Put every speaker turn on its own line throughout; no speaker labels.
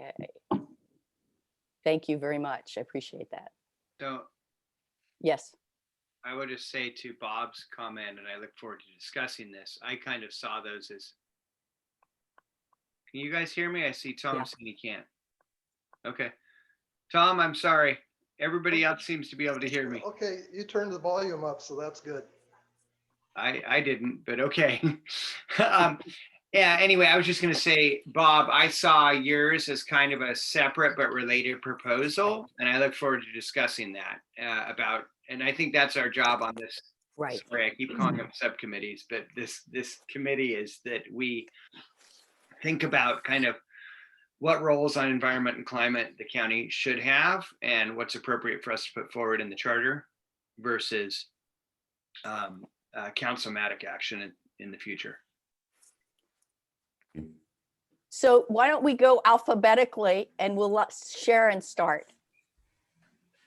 Okay. Thank you very much. I appreciate that.
So
Yes.
I would just say to Bob's comment, and I look forward to discussing this, I kind of saw those as, can you guys hear me? I see Tom
Yeah.
saying he can't. Okay. Tom, I'm sorry. Everybody else seems to be able to hear me.
Okay, you turned the volume up, so that's good.
I didn't, but okay. Yeah, anyway, I was just going to say, Bob, I saw yours as kind of a separate but related proposal, and I look forward to discussing that about, and I think that's our job on this.
Right.
Sorry, I keep calling them subcommittees, but this committee is that we think about kind of what roles on environment and climate the county should have and what's appropriate for us to put forward in the charter versus councilmatic action in the future.
So why don't we go alphabetically and we'll let Sharon start.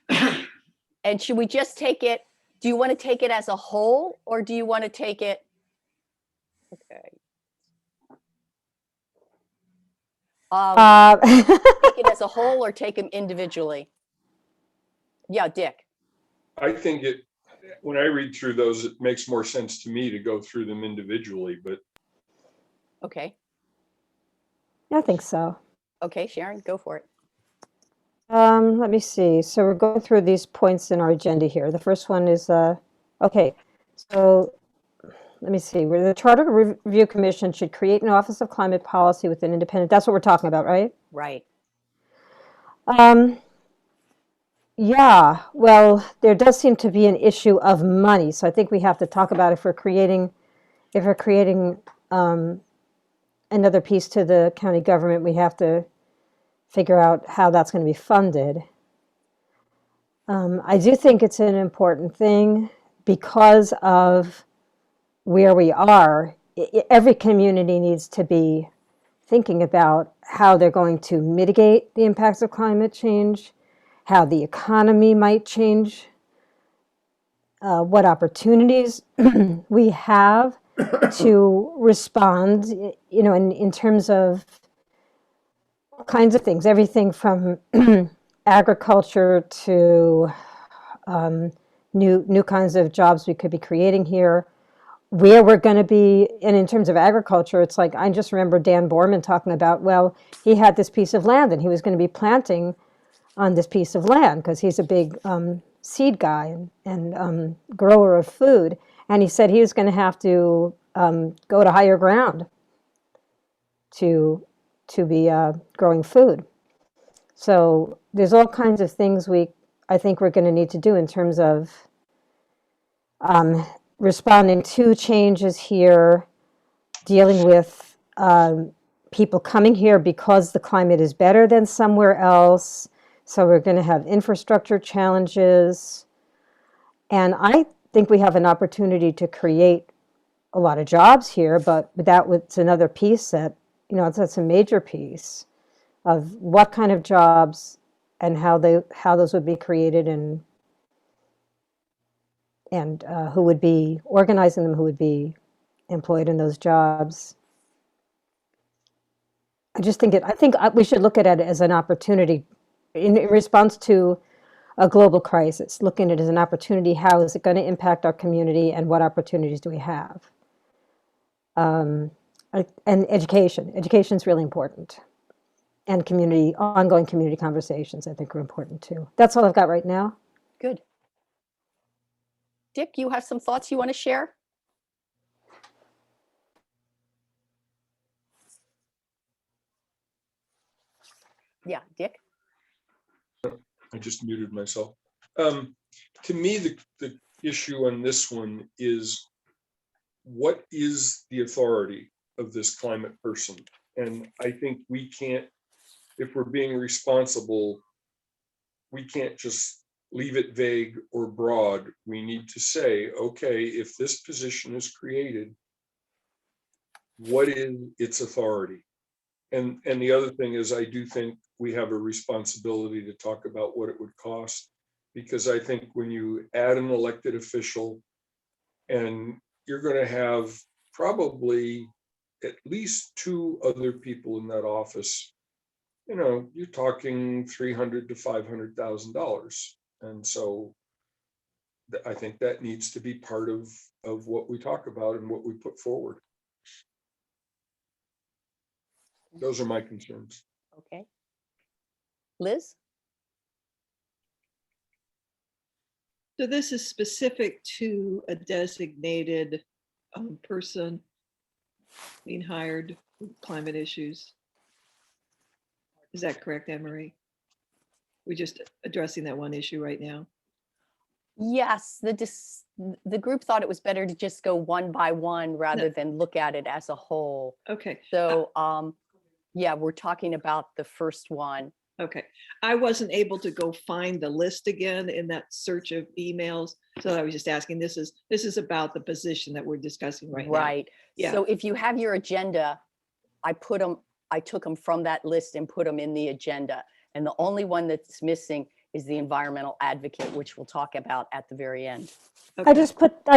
And should we just take it, do you want to take it as a whole or do you want to take it? Okay. Take it as a whole or take them individually? Yeah, Dick.
I think when I read through those, it makes more sense to me to go through them individually, but.
Okay.
I think so.
Okay, Sharon, go for it.
Let me see. So we're going through these points in our agenda here. The first one is, okay, so let me see. Where the Charter Review Commission should create an Office of Climate Policy with an independent, that's what we're talking about, right?
Right.
Yeah, well, there does seem to be an issue of money. So I think we have to talk about if we're creating another piece to the county government, we have to figure out how that's going to be funded. I do think it's an important thing because of where we are. Every community needs to be thinking about how they're going to mitigate the impacts of climate change, how the economy might change, what opportunities we have to respond, in terms of all kinds of things, everything from agriculture to new kinds of jobs we could be creating here, where we're going to be. And in terms of agriculture, it's like, I just remember Dan Borman talking about, well, he had this piece of land and he was going to be planting on this piece of land because he's a big seed guy and grower of food. And he said he was going to have to go to higher ground to be growing food. So there's all kinds of things I think we're going to need to do in terms of responding to changes here, dealing with people coming here because the climate is better than somewhere else. So we're going to have infrastructure challenges. And I think we have an opportunity to create a lot of jobs here, but that was another piece that, that's a major piece of what kind of jobs and how those would be created and who would be organizing them, who would be employed in those jobs. I think we should look at it as an opportunity in response to a global crisis, looking at it as an opportunity. How is it going to impact our community and what opportunities do we have? And education is really important. And ongoing community conversations, I think, are important too. That's all I've got right now.
Good. Dick, you have some thoughts you want to share? Yeah, Dick?
I just muted myself. To me, the issue on this one is, what is the authority of this climate person? And I think we can't, if we're being responsible, we can't just leave it vague or broad. We need to say, okay, if this position is created, what is its authority? And the other thing is, I do think we have a responsibility to talk about what it would cost, because I think when you add an elected official, and you're going to have probably at least 2 other people in that office you're talking $300,000 to $500,000. And so I think that needs to be part of what we talk about and what we put forward. Those are my concerns.
Okay. Liz?
So this is specific to a designated person being hired with climate issues. Is that correct, Anne Marie? We're just addressing that one issue right now.
Yes, the group thought it was better to just go one by one rather than look at it as a whole.
Okay.
So, yeah, we're talking about the first one.
Okay, I wasn't able to go find the list again in that search of emails. So I was just asking, this is about the position that we're discussing right now.
Right.
Yeah.
So if you have your agenda, I took them from that list and put them in the agenda. And the only one that's missing is the environmental advocate, which we'll talk about at the very end.
Okay.
I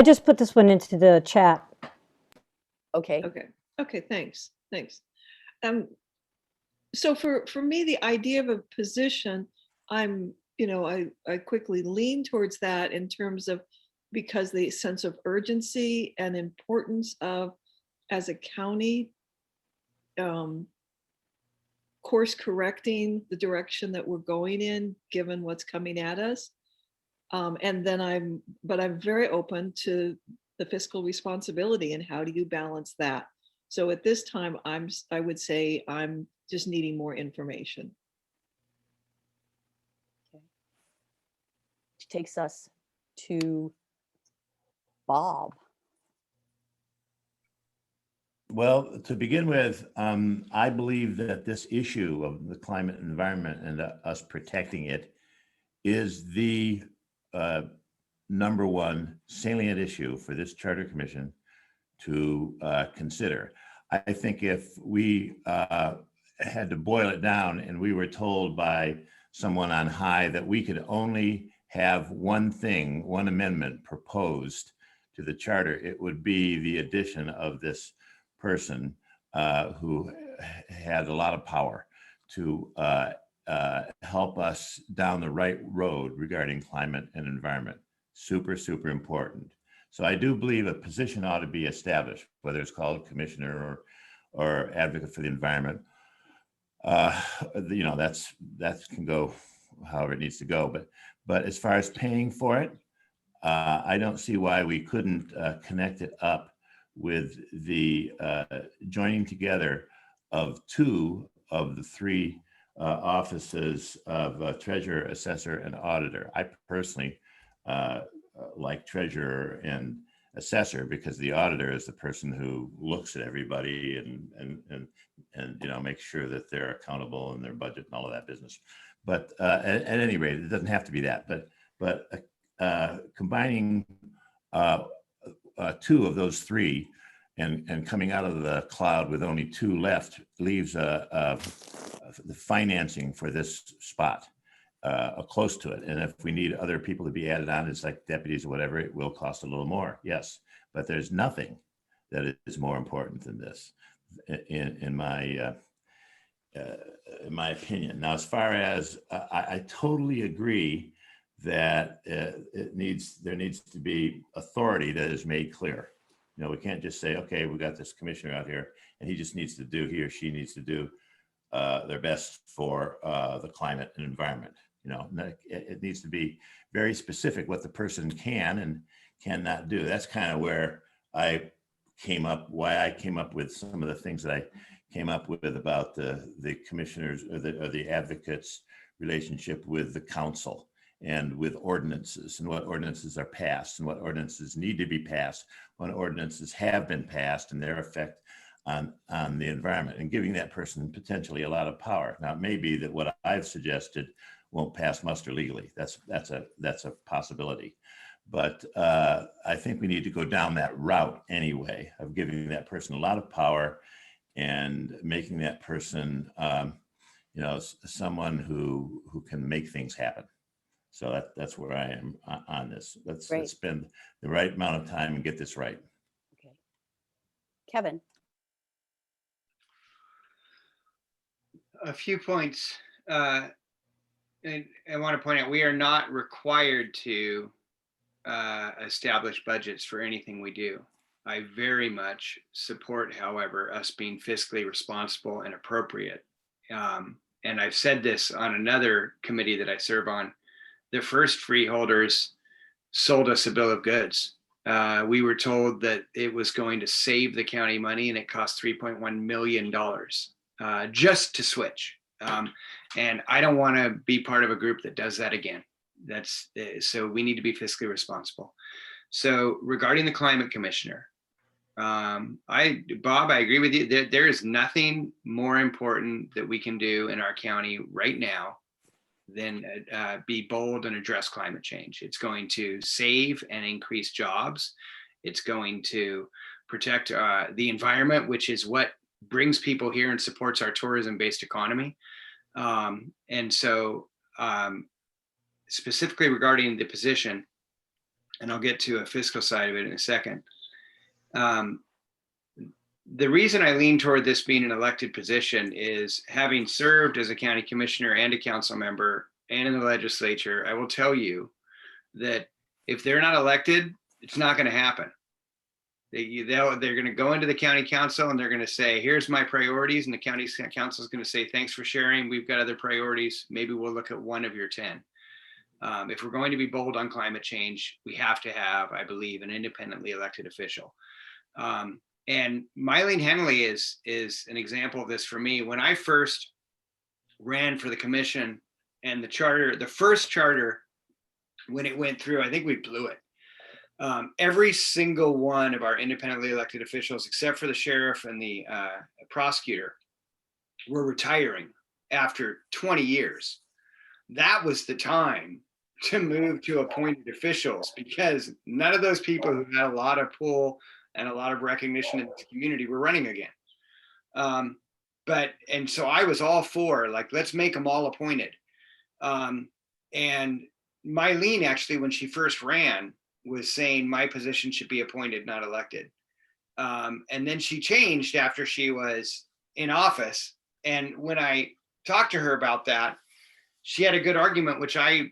just put this one into the chat.
Okay.
Okay, thanks. So for me, the idea of a position, I quickly lean towards that in terms of, because the sense of urgency and importance of, as a county, course correcting the direction that we're going in, given what's coming at us. And then I'm very open to the fiscal responsibility and how do you balance that? So at this time, I would say I'm just needing more information.
Okay. Which takes us to Bob.
Well, to begin with, I believe that this issue of the climate and environment and us protecting it is the number one salient issue for this Charter Commission to consider. I think if we had to boil it down and we were told by someone on high that we could only have one thing, one amendment proposed to the charter, it would be the addition of this person who had a lot of power to help us down the right road regarding climate and environment. Super, super important. So I do believe a position ought to be established, whether it's called commissioner or advocate for the environment. That can go however it needs to go. But as far as paying for it, I don't see why we couldn't connect it up with the joining together of two of the three offices of treasurer, assessor, and auditor. I personally like treasurer and assessor because the auditor is the person who looks at everybody and makes sure that they're accountable in their budget and all of that business. But at any rate, it doesn't have to be that. But combining two of those three and coming out of the cloud with only two left leaves the financing for this spot close to it. And if we need other people to be added on, it's like deputies or whatever, it will cost a little more. Yes, but there's nothing that is more important than this in my opinion. Now, as far as I totally agree that there needs to be authority that is made clear. We can't just say, okay, we got this commissioner out here and he or she needs to do their best for the climate and environment. It needs to be very specific what the person can and cannot do. That's kind of where why I came up with some of the things that I came up with about the commissioners or the advocates' relationship with the council and with ordinances and what ordinances are passed and what ordinances need to be passed, what ordinances have been passed and their effect on the environment, and giving that person potentially a lot of power. Now, it may be that what I've suggested won't pass muster legally. That's a possibility. But I think we need to go down that route anyway of giving that person a lot of power and making that person, someone who can make things happen. So that's where I am on this. Let's spend the right amount of time and get this right.
Okay. Kevin.
A few points. And I want to point out, we are not required to establish budgets for anything we do. I very much support, however, us being fiscally responsible and appropriate. And I've said this on another committee that I serve on. The first freeholders sold us a bill of goods. We were told that it was going to save the county money, and it cost $3.1 million just to switch. And I don't want to be part of a group that does that again. So we need to be fiscally responsible. So regarding the climate commissioner, Bob, I agree with you. There is nothing more important that we can do in our county right now than be bold and address climate change. It's going to save and increase jobs. It's going to protect the environment, which is what brings people here and supports our tourism-based economy. And so specifically regarding the position, and I'll get to a fiscal side of it in a second. The reason I lean toward this being an elected position is, having served as a county commissioner and a council member and in the legislature, I will tell you that if they're not elected, it's not going to happen. They're going to go into the county council and they're going to say, here's my priorities. And the county council is going to say, thanks for sharing. We've got other priorities. Maybe we'll look at one of your 10. If we're going to be bold on climate change, we have to have, I believe, an independently elected official. And Mylene Henley is an example of this for me. When I first ran for the commission and the charter, the first charter, when it went through, I think we blew it. Every single one of our independently elected officials, except for the sheriff and the prosecutor, were retiring after 20 years. That was the time to move to appointed officials, because none of those people who had a lot of pull and a lot of recognition in the community were running again. And so I was all for, like, let's make them all appointed. And Mylene, actually, when she first ran, was saying my position should be appointed, not elected. And then she changed after she was in office. And when I talked to her about that, she had a good argument, which I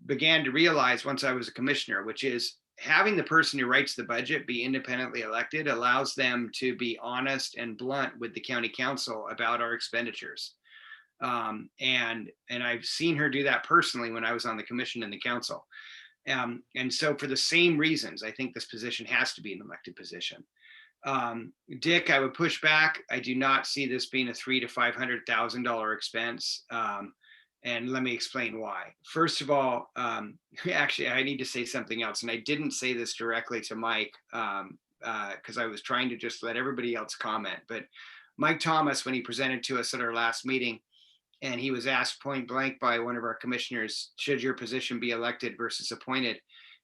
began to realize once I was a commissioner, which is having the person who writes the budget be independently elected allows them to be honest and blunt with the county council about our expenditures. And I've seen her do that personally when I was on the commission and the council. And so for the same reasons, I think this position has to be an elected position. Dick, I would push back. I do not see this being a $300,000 to $500,000 expense. And let me explain why. First of all, actually, I need to say something else. And I didn't say this directly to Mike because I was trying to just let everybody else comment. But Mike Thomas, when he presented to us at our last meeting, and he was asked point blank by one of our commissioners, should your position be elected versus appointed?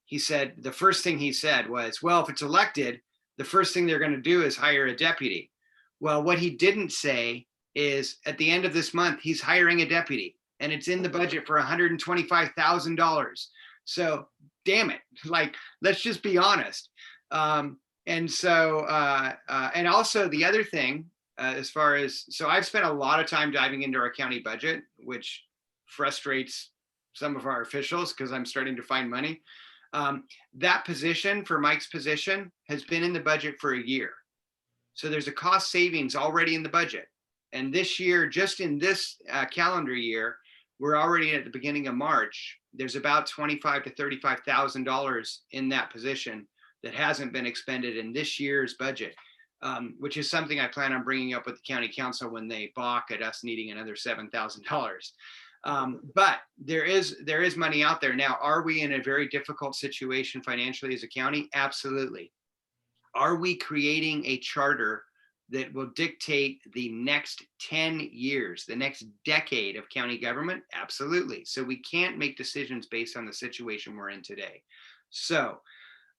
He said, the first thing he said was, well, if it's elected, the first thing they're going to do is hire a deputy. Well, what he didn't say is at the end of this month, he's hiring a deputy. And it's in the budget for $125,000. So damn it, like, let's just be honest. And so, and also the other thing, as far as, so I've spent a lot of time diving into our county budget, which frustrates some of our officials because I'm starting to find money. That position, for Mike's position, has been in the budget for a year. So there's a cost savings already in the budget. And this year, just in this calendar year, we're already at the beginning of March. There's about $25,000 to $35,000 in that position that hasn't been expended in this year's budget, which is something I plan on bringing up with the county council when they balk at us needing another $7,000. But there is money out there. Now, are we in a very difficult situation financially as a county? Absolutely. Are we creating a charter that will dictate the next 10 years, the next decade of county government? Absolutely. So we can't make decisions based on the situation we're in today. So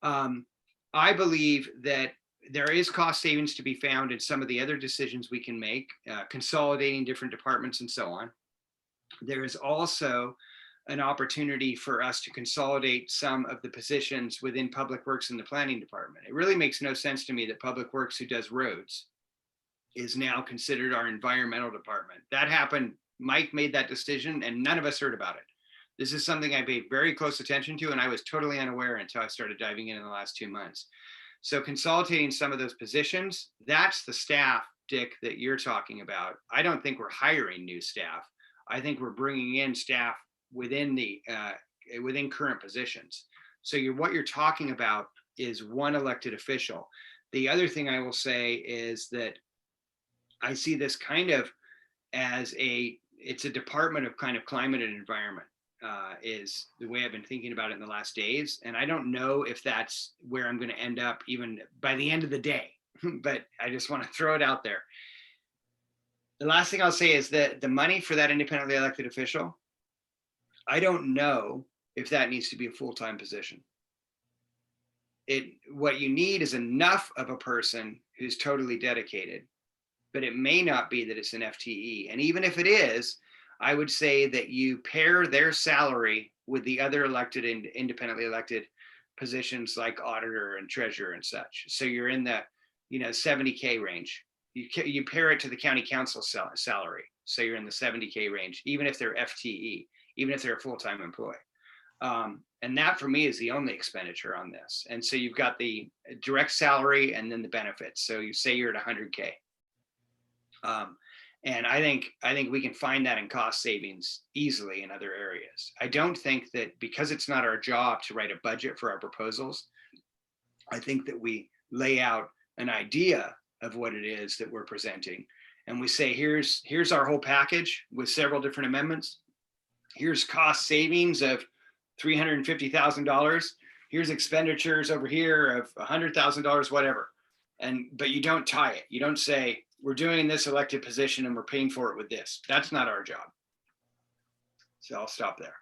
I believe that there is cost savings to be found in some of the other decisions we can make, consolidating different departments and so on. There is also an opportunity for us to consolidate some of the positions within Public Works and the Planning Department. It really makes no sense to me that Public Works, who does roads, is now considered our environmental department. That happened. Mike made that decision and none of us heard about it. This is something I paid very close attention to, and I was totally unaware until I started diving in the last 2 months. So consolidating some of those positions, that's the staff, Dick, that you're talking about. I don't think we're hiring new staff. I think we're bringing in staff within within current positions. So what you're talking about is one elected official. The other thing I will say is that I see this kind of as it's a department of kind of climate and environment, is the way I've been thinking about it in the last days. And I don't know if that's where I'm going to end up even by the end of the day, but I just want to throw it out there. The last thing I'll say is that the money for that independently elected official, I don't know if that needs to be a full-time position. What you need is enough of a person who's totally dedicated, but it may not be that it's an FTE. And even if it is, I would say that you pair their salary with the other elected and independently elected positions like auditor and treasurer and such. So you're in the 70K range. You pair it to the county council salary. So you're in the 70K range, even if they're FTE, even if they're a full-time employee. And that for me is the only expenditure on this. And so you've got the direct salary and then the benefits. So you say you're at 100K. And I think we can find that in cost savings easily in other areas. I don't think that because it's not our job to write a budget for our proposals, I think that we lay out an idea of what it is that we're presenting. And we say, here's our whole package with several different amendments. Here's cost savings of $350,000. Here's expenditures over here of $100,000, whatever. But you don't tie it. You don't say, we're doing this elected position and we're paying for it with this. That's not our job. So I'll stop there.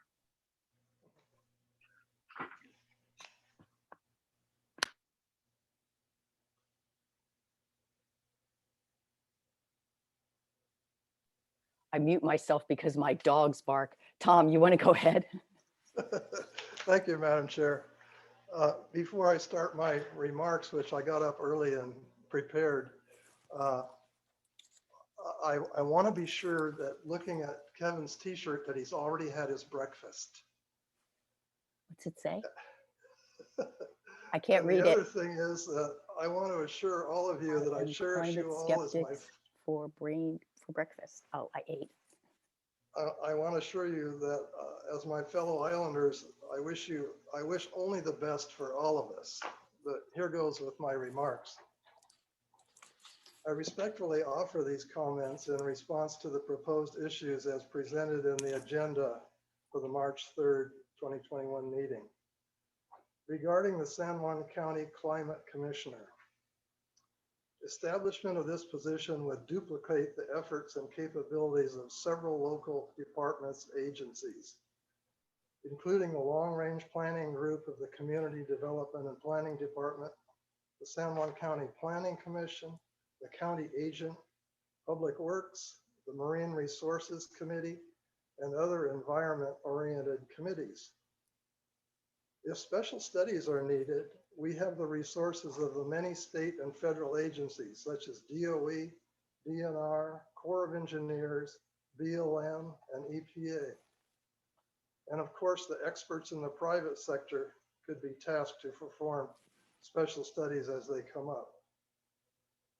I mute myself because my dogs bark. Tom, you want to go ahead?
Thank you, Madam Chair. Before I start my remarks, which I got up early and prepared, I want to be sure that looking at Kevin's t-shirt that he's already had his breakfast.
What's it say? I can't read
The
it.
other thing is that I want to assure all of you that I cherish you all as my.
For breakfast. Oh, I ate.
I want to assure you that as my fellow islanders, I wish only the best for all of us. But here goes with my remarks. I respectfully offer these comments in response to the proposed issues as presented in the agenda for the March 3rd, 2021 meeting. Regarding the San Juan County Climate Commissioner, establishment of this position would duplicate the efforts and capabilities of several local departments, agencies, including the long-range planning group of the Community Development and Planning Department, the San Juan County Planning Commission, the County Agent, Public Works, the Marine Resources Committee, and other environment-oriented committees. If special studies are needed, we have the resources of the many state and federal agencies such as DOE, DNR, Corps of Engineers, BLM, and EPA. And of course, the experts in the private sector could be tasked to perform special studies as they come up.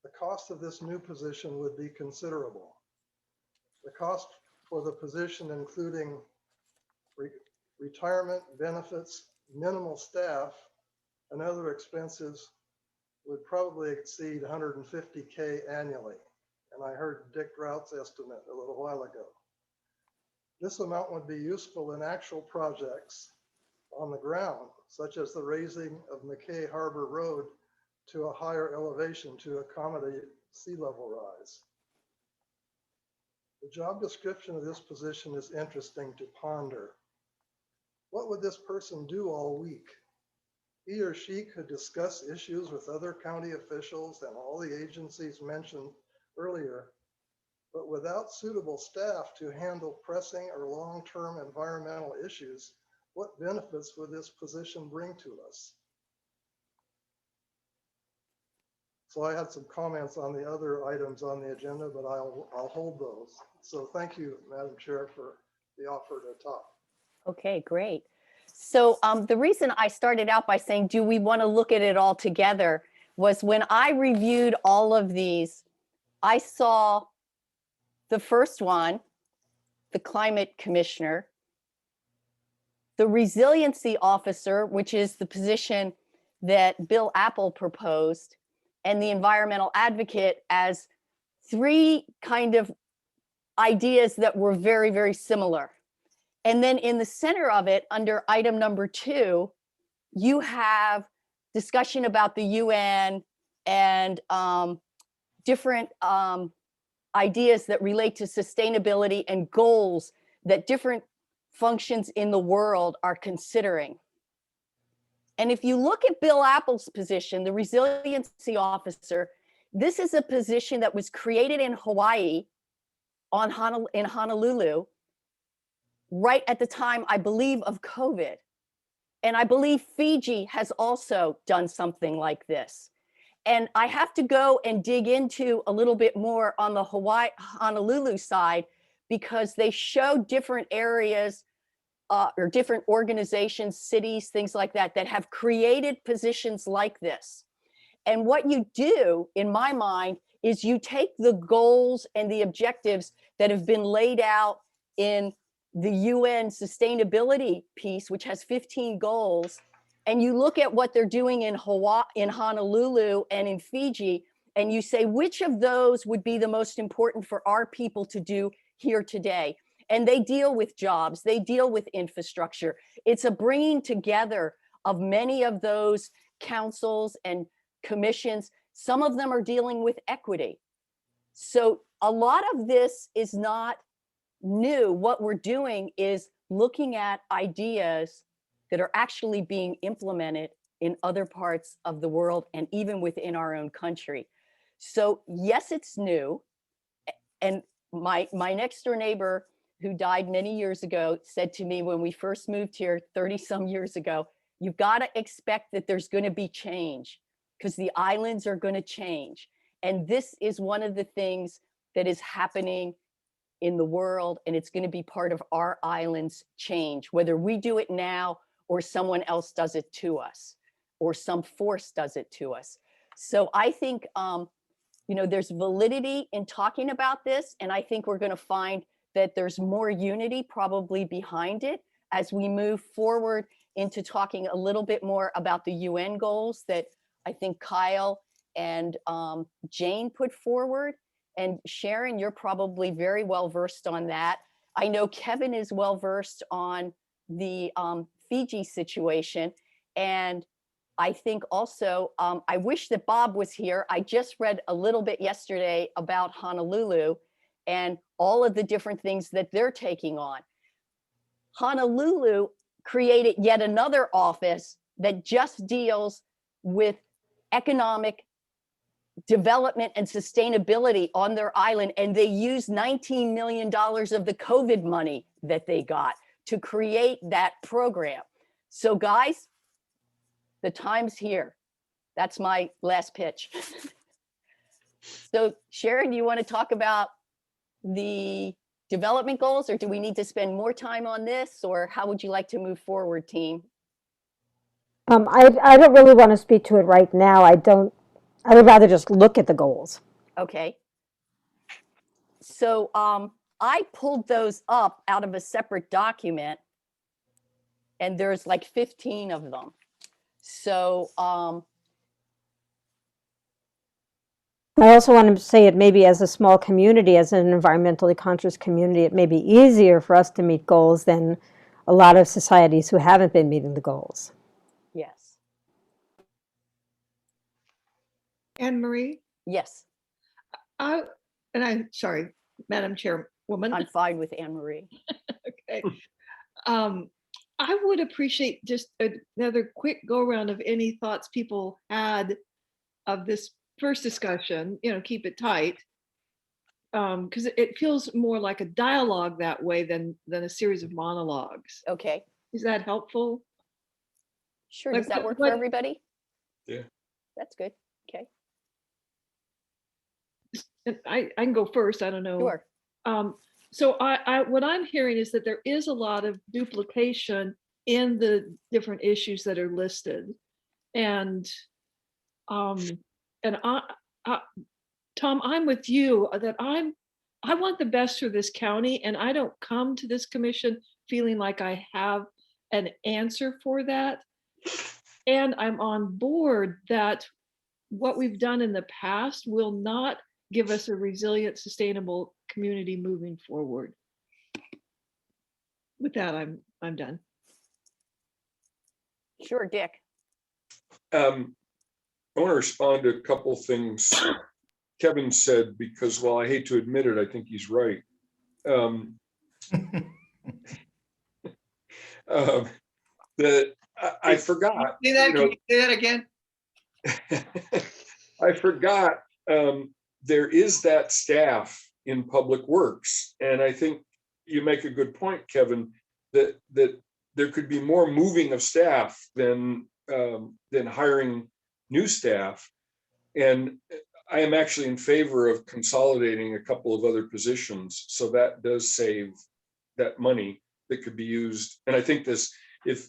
The cost of this new position would be considerable. The cost for the position, including retirement benefits, minimal staff, and other expenses, would probably exceed 150K annually. And I heard Dick Grout's estimate a little while ago. This amount would be useful in actual projects on the ground, such as the raising of McKay Harbor Road to a higher elevation to accommodate sea level rise. The job description of this position is interesting to ponder. What would this person do all week? He or she could discuss issues with other county officials and all the agencies mentioned earlier, but without suitable staff to handle pressing or long-term environmental issues, what benefits would this position bring to us? So I had some comments on the other items on the agenda, but I'll hold those. So thank you, Madam Chair, for the offer to talk.
Okay, great. So the reason I started out by saying, do we want to look at it all together, was when I reviewed all of these, I saw the first one, the climate commissioner, the resiliency officer, which is the position that Bill Apple proposed, and the environmental advocate as three kind of ideas that were very, very similar. And then in the center of it, under item number 2, you have discussion about the UN and different ideas that relate to sustainability and goals that different functions in the world are considering. And if you look at Bill Apple's position, the resiliency officer, this is a position that was created in Hawaii in Honolulu, right at the time, I believe, of COVID. And I believe Fiji has also done something like this. And I have to go and dig into a little bit more on the Honolulu side, because they show different areas or different organizations, cities, things like that, that have created positions like this. And what you do, in my mind, is you take the goals and the objectives that have been laid out in the UN sustainability piece, which has 15 goals, and you look at what they're doing in Hawaii, in Honolulu, and in Fiji, and you say, which of those would be the most important for our people to do here today? And they deal with jobs, they deal with infrastructure. It's a bringing together of many of those councils and commissions. Some of them are dealing with equity. So a lot of this is not new. What we're doing is looking at ideas that are actually being implemented in other parts of the world and even within our own country. So yes, it's new. And my next door neighbor, who died many years ago, said to me when we first moved here 30 some years ago, you've got to expect that there's going to be change, because the islands are going to change. And this is one of the things that is happening in the world, and it's going to be part of our island's change, whether we do it now or someone else does it to us, or some force does it to us. So I think, there's validity in talking about this, and I think we're going to find that there's more unity probably behind it as we move forward into talking a little bit more about the UN goals that I think Kyle and Jane put forward. And Sharon, you're probably very well versed on that. I know Kevin is well versed on the Fiji situation. And I think also, I wish that Bob was here. I just read a little bit yesterday about Honolulu and all of the different things that they're taking on. Honolulu created yet another office that just deals with economic development and sustainability on their island, and they used $19 million of the COVID money that they got to create that program. So guys, the time's here. That's my last pitch. So Sharon, do you want to talk about the development goals, or do we need to spend more time on this, or how would you like to move forward, team?
I don't really want to speak to it right now. I would rather just look at the goals.
Okay. So I pulled those up out of a separate document, and there's like 15 of them. So
I also want to say it maybe as a small community, as an environmentally conscious community, it may be easier for us to meet goals than a lot of societies who haven't been meeting the goals.
yes.
Anne Marie,
Yes,
sorry, Madam Chairwoman.
I'm fine with Anne Marie.
Okay. I would appreciate just another quick go around of any thoughts people had of this first discussion, keep it tight. Because it feels more like a dialogue that way than a series of monologues.
Okay,
Is that helpful?
sure.
Like
Does that work
what-
for everybody?
Yeah.
That's good. Okay.
and I can go first, I don't know.
Sure.
So what I'm hearing is that there is a lot of duplication in the different issues that are listed. And I, Tom, I'm with you that I want the best for this county, and I don't come to this commission feeling like I have an answer for that. And I'm on board that what we've done in the past will not give us a resilient, sustainable community moving forward. With that, I'm done.
Sure, Dick.
I want to respond to a couple things Kevin said, because while I hate to admit it, I think he's right. I forgot.
Say that, can you say that again?
I forgot there is that staff in Public Works. And I think you make a good point, Kevin, that there could be more moving of staff than hiring new staff. And I am actually in favor of consolidating a couple of other positions. So that does save that money that could be used. And I think if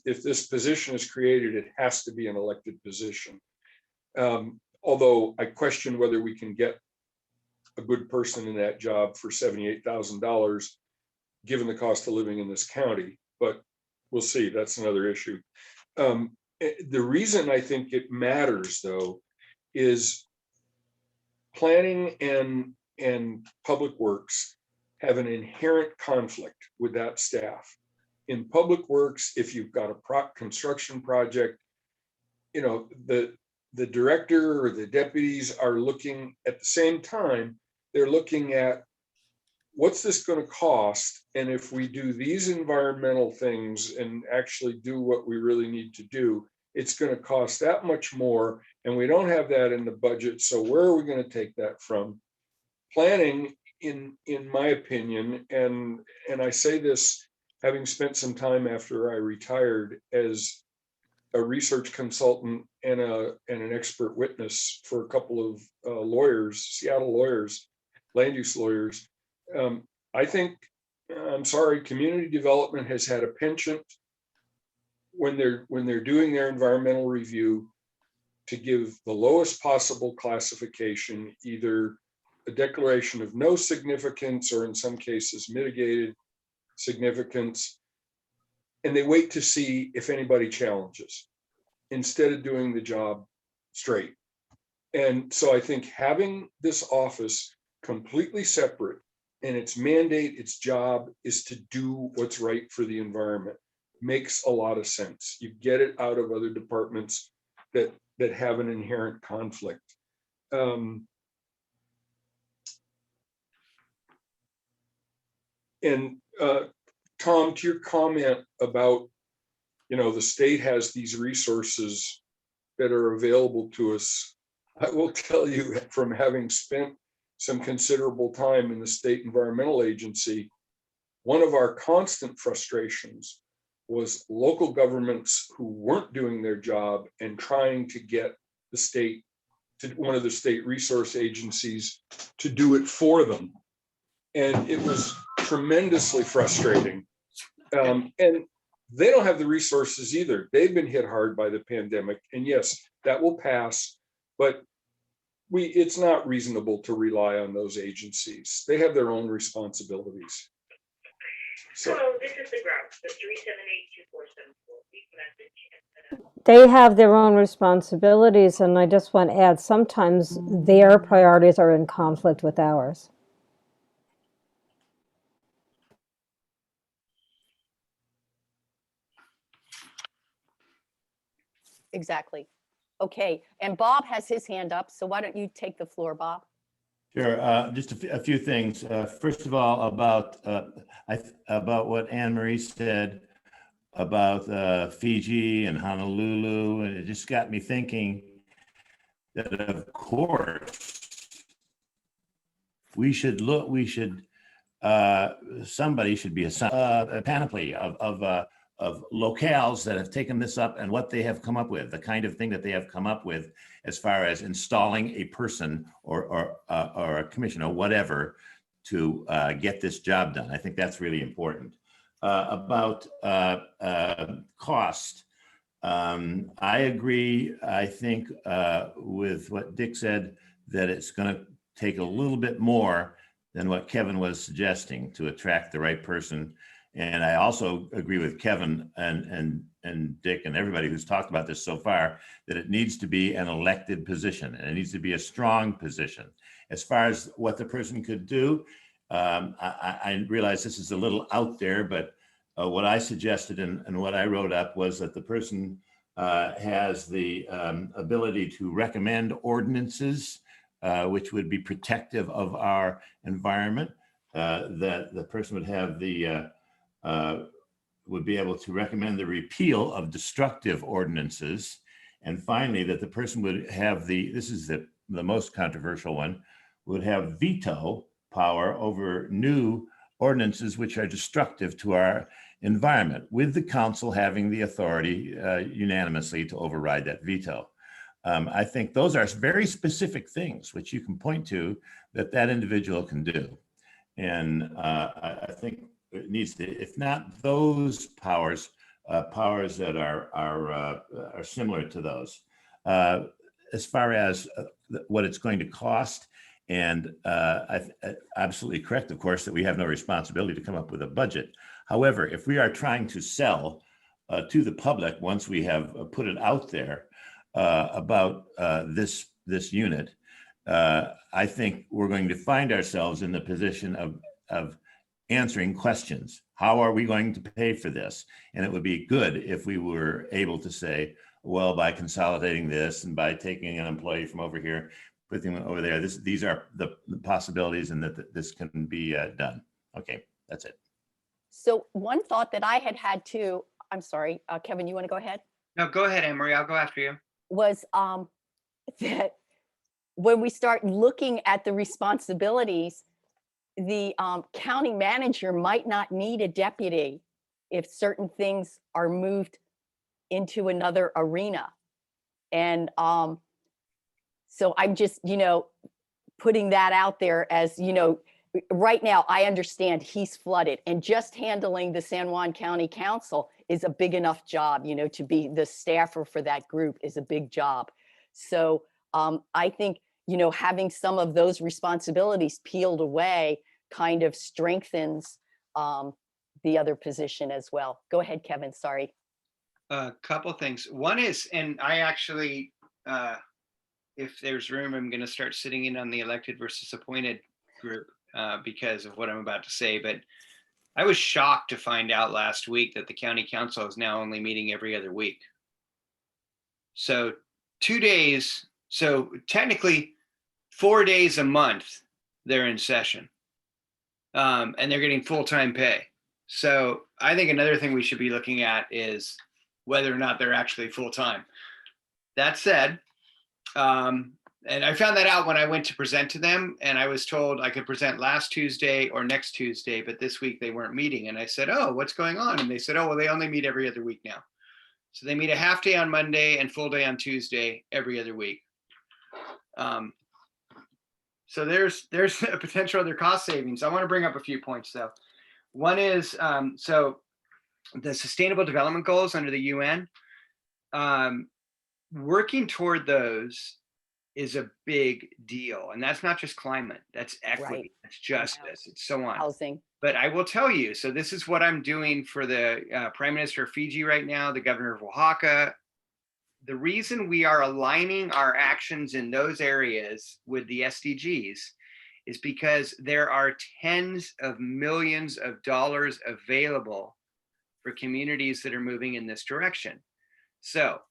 this position is created, it has to be an elected position. Although I question whether we can get a good person in that job for $78,000, given the cost of living in this county, but we'll see, that's another issue. The reason I think it matters though, is planning and Public Works have an inherent conflict with that staff. In Public Works, if you've got a construction project, you know, the director or the deputies are looking at the same time, they're looking at what's this going to cost? And if we do these environmental things and actually do what we really need to do, it's going to cost that much more. And we don't have that in the budget. So where are we going to take that from? Planning, in my opinion, and I say this having spent some time after I retired as a research consultant and an expert witness for a couple of lawyers, Seattle lawyers, land use lawyers. I think, I'm sorry, community development has had a penchant when they're doing their environmental review to give the lowest possible classification, either a declaration of no significance or in some cases mitigated significance, and they wait to see if anybody challenges instead of doing the job straight. And so I think having this office completely separate and its mandate, its job is to do what's right for the environment makes a lot of sense. You get it out of other departments that have an inherent conflict. Tom, to your comment about, you know, the state has these resources that are available to us, I will tell you from having spent some considerable time in the State Environmental Agency, one of our constant frustrations was local governments who weren't doing their job and trying to get the state, to one of the state resource agencies, to do it for them. And it was tremendously frustrating. And they don't have the resources either. They've been hit hard by the pandemic. And yes, that will pass, but it's not reasonable to rely on those agencies. They have their own responsibilities. So
this is the ground, the 378-2474.
They have their own responsibilities, and I just want to add, sometimes their priorities are in conflict with ours.
Exactly. Okay, and Bob has his hand up, so why don't you take the floor, Bob?
Sure. Just a few things. First of all, about what Anne Marie said about Fiji and Honolulu, and it just got me thinking that, of course, we should somebody should be a panoply of of locales that have taken this up and what they have come up with, the kind of thing that they have come up with as far as installing a person or a commission or whatever to get this job done. I think that's really important. About cost, I agree, I think, with what Dick said, that it's going to take a little bit more than what Kevin was suggesting to attract the right person. And I also agree with Kevin and Dick and everybody who's talked about this so far, that it needs to be an elected position and it needs to be a strong position. As far as what the person could do, I realize this is a little out there, but what I suggested and what I wrote up was that the person has the ability to recommend ordinances which would be protective of our environment, that the person would have the would be able to recommend the repeal of destructive ordinances. And finally, that the person would have this is the most controversial one, would have veto power over new ordinances which are destructive to our environment, with the council having the authority unanimously to override that veto. I think those are very specific things which you can point to that individual can do. And I think it needs to, if not those powers, powers that are similar to those. As far as what it's going to cost, and absolutely correct, of course, that we have no responsibility to come up with a budget. However, if we are trying to sell to the public, once we have put it out there about this unit, I think we're going to find ourselves in the position of answering questions. How are we going to pay for this? And it would be good if we were able to say, well, by consolidating this and by taking an employee from over here, putting them over there, these are the possibilities, and that this can be done. Okay, that's it.
So one thought that I had too, I'm sorry, Kevin, you want to go ahead?
No, go ahead, Anne Marie. I'll go after you.
Was that when we start looking at the responsibilities, the county manager might not need a deputy if certain things are moved into another arena. And so I'm just, putting that out there as, right now I understand he's flooded, and just handling the San Juan County Council is a big enough job, to be the staffer for that group is a big job. So I think, having some of those responsibilities peeled away kind of strengthens the other position as well. Go ahead, Kevin, sorry.
A couple things. One is, and I actually, if there's room, I'm going to start sitting in on the elected versus appointed group because of what I'm about to say. But I was shocked to find out last week that the county council is now only meeting every other week. So 2 days, so technically 4 days a month, they're in session. And they're getting full-time pay. So I think another thing we should be looking at is whether or not they're actually full-time. That said, and I found that out when I went to present to them, and I was told I could present last Tuesday or next Tuesday, but this week they weren't meeting. And I said, oh, what's going on? And they said, oh, well, they only meet every other week now. So they meet a half day on Monday and full day on Tuesday every other week. So there's a potential other cost savings. I want to bring up a few points though. One is, so the Sustainable Development Goals under the UN, working toward those is a big deal. And that's not just climate, that's equity,
Right.
that's justice, it's so on.
Housing.
But I will tell you, so this is what I'm doing for the Prime Minister of Fiji right now, the Governor of Oaxaca. The reason we are aligning our actions in those areas with the SDGs is because there are tens of millions of dollars available for communities that are moving in this direction. So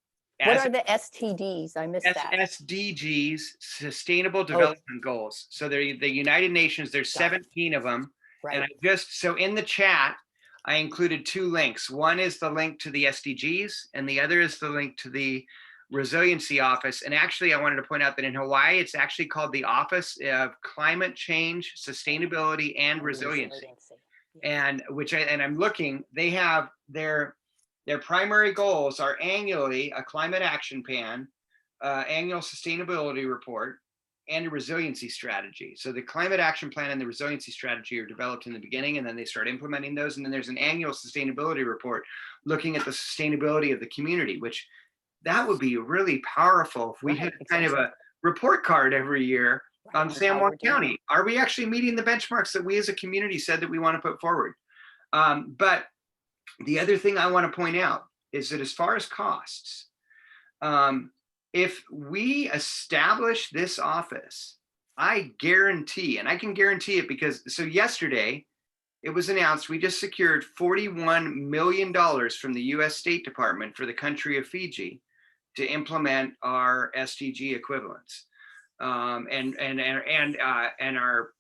What are the STDs? I missed that.
SDGs, Sustainable Development Goals. So they're the United Nations, there's 17 of them. And
Right.
so in the chat, I included 2 links. One is the link to the SDGs, and the other is the link to the Resiliency Office. And actually, I wanted to point out that in Hawaii, it's actually called the Office of Climate Change, Sustainability, and Resiliency. And I'm looking, they have their Their primary goals are annually a climate action plan, annual sustainability report, and a resiliency strategy. So the climate action plan and the resiliency strategy are developed in the beginning, and then they start implementing those. And then there's an annual sustainability report looking at the sustainability of the community, which that would be really powerful if we
Right,
had kind of a report card every year on
Right,
San
how
Juan
we're doing.
County. Are we actually meeting the benchmarks that we as a community said that we want to put forward? But the other thing I want to point out is that as far as costs, if we establish this office, I guarantee, and I can guarantee it because, so yesterday it was announced we just secured $41 million from the US State Department for the country of Fiji to implement our SDG equivalents, and our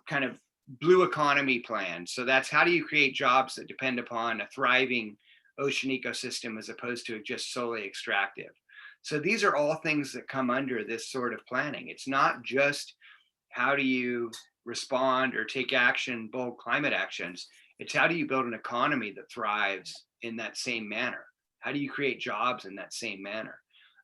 kind of blue economy plan. So that's how do you create jobs that depend upon a thriving ocean ecosystem as opposed to just solely extractive. So these are all things that come under this sort of planning. It's not just how do you respond or take action, bold climate actions. It's how do you build an economy that thrives in that same manner? How do you create jobs in that same manner?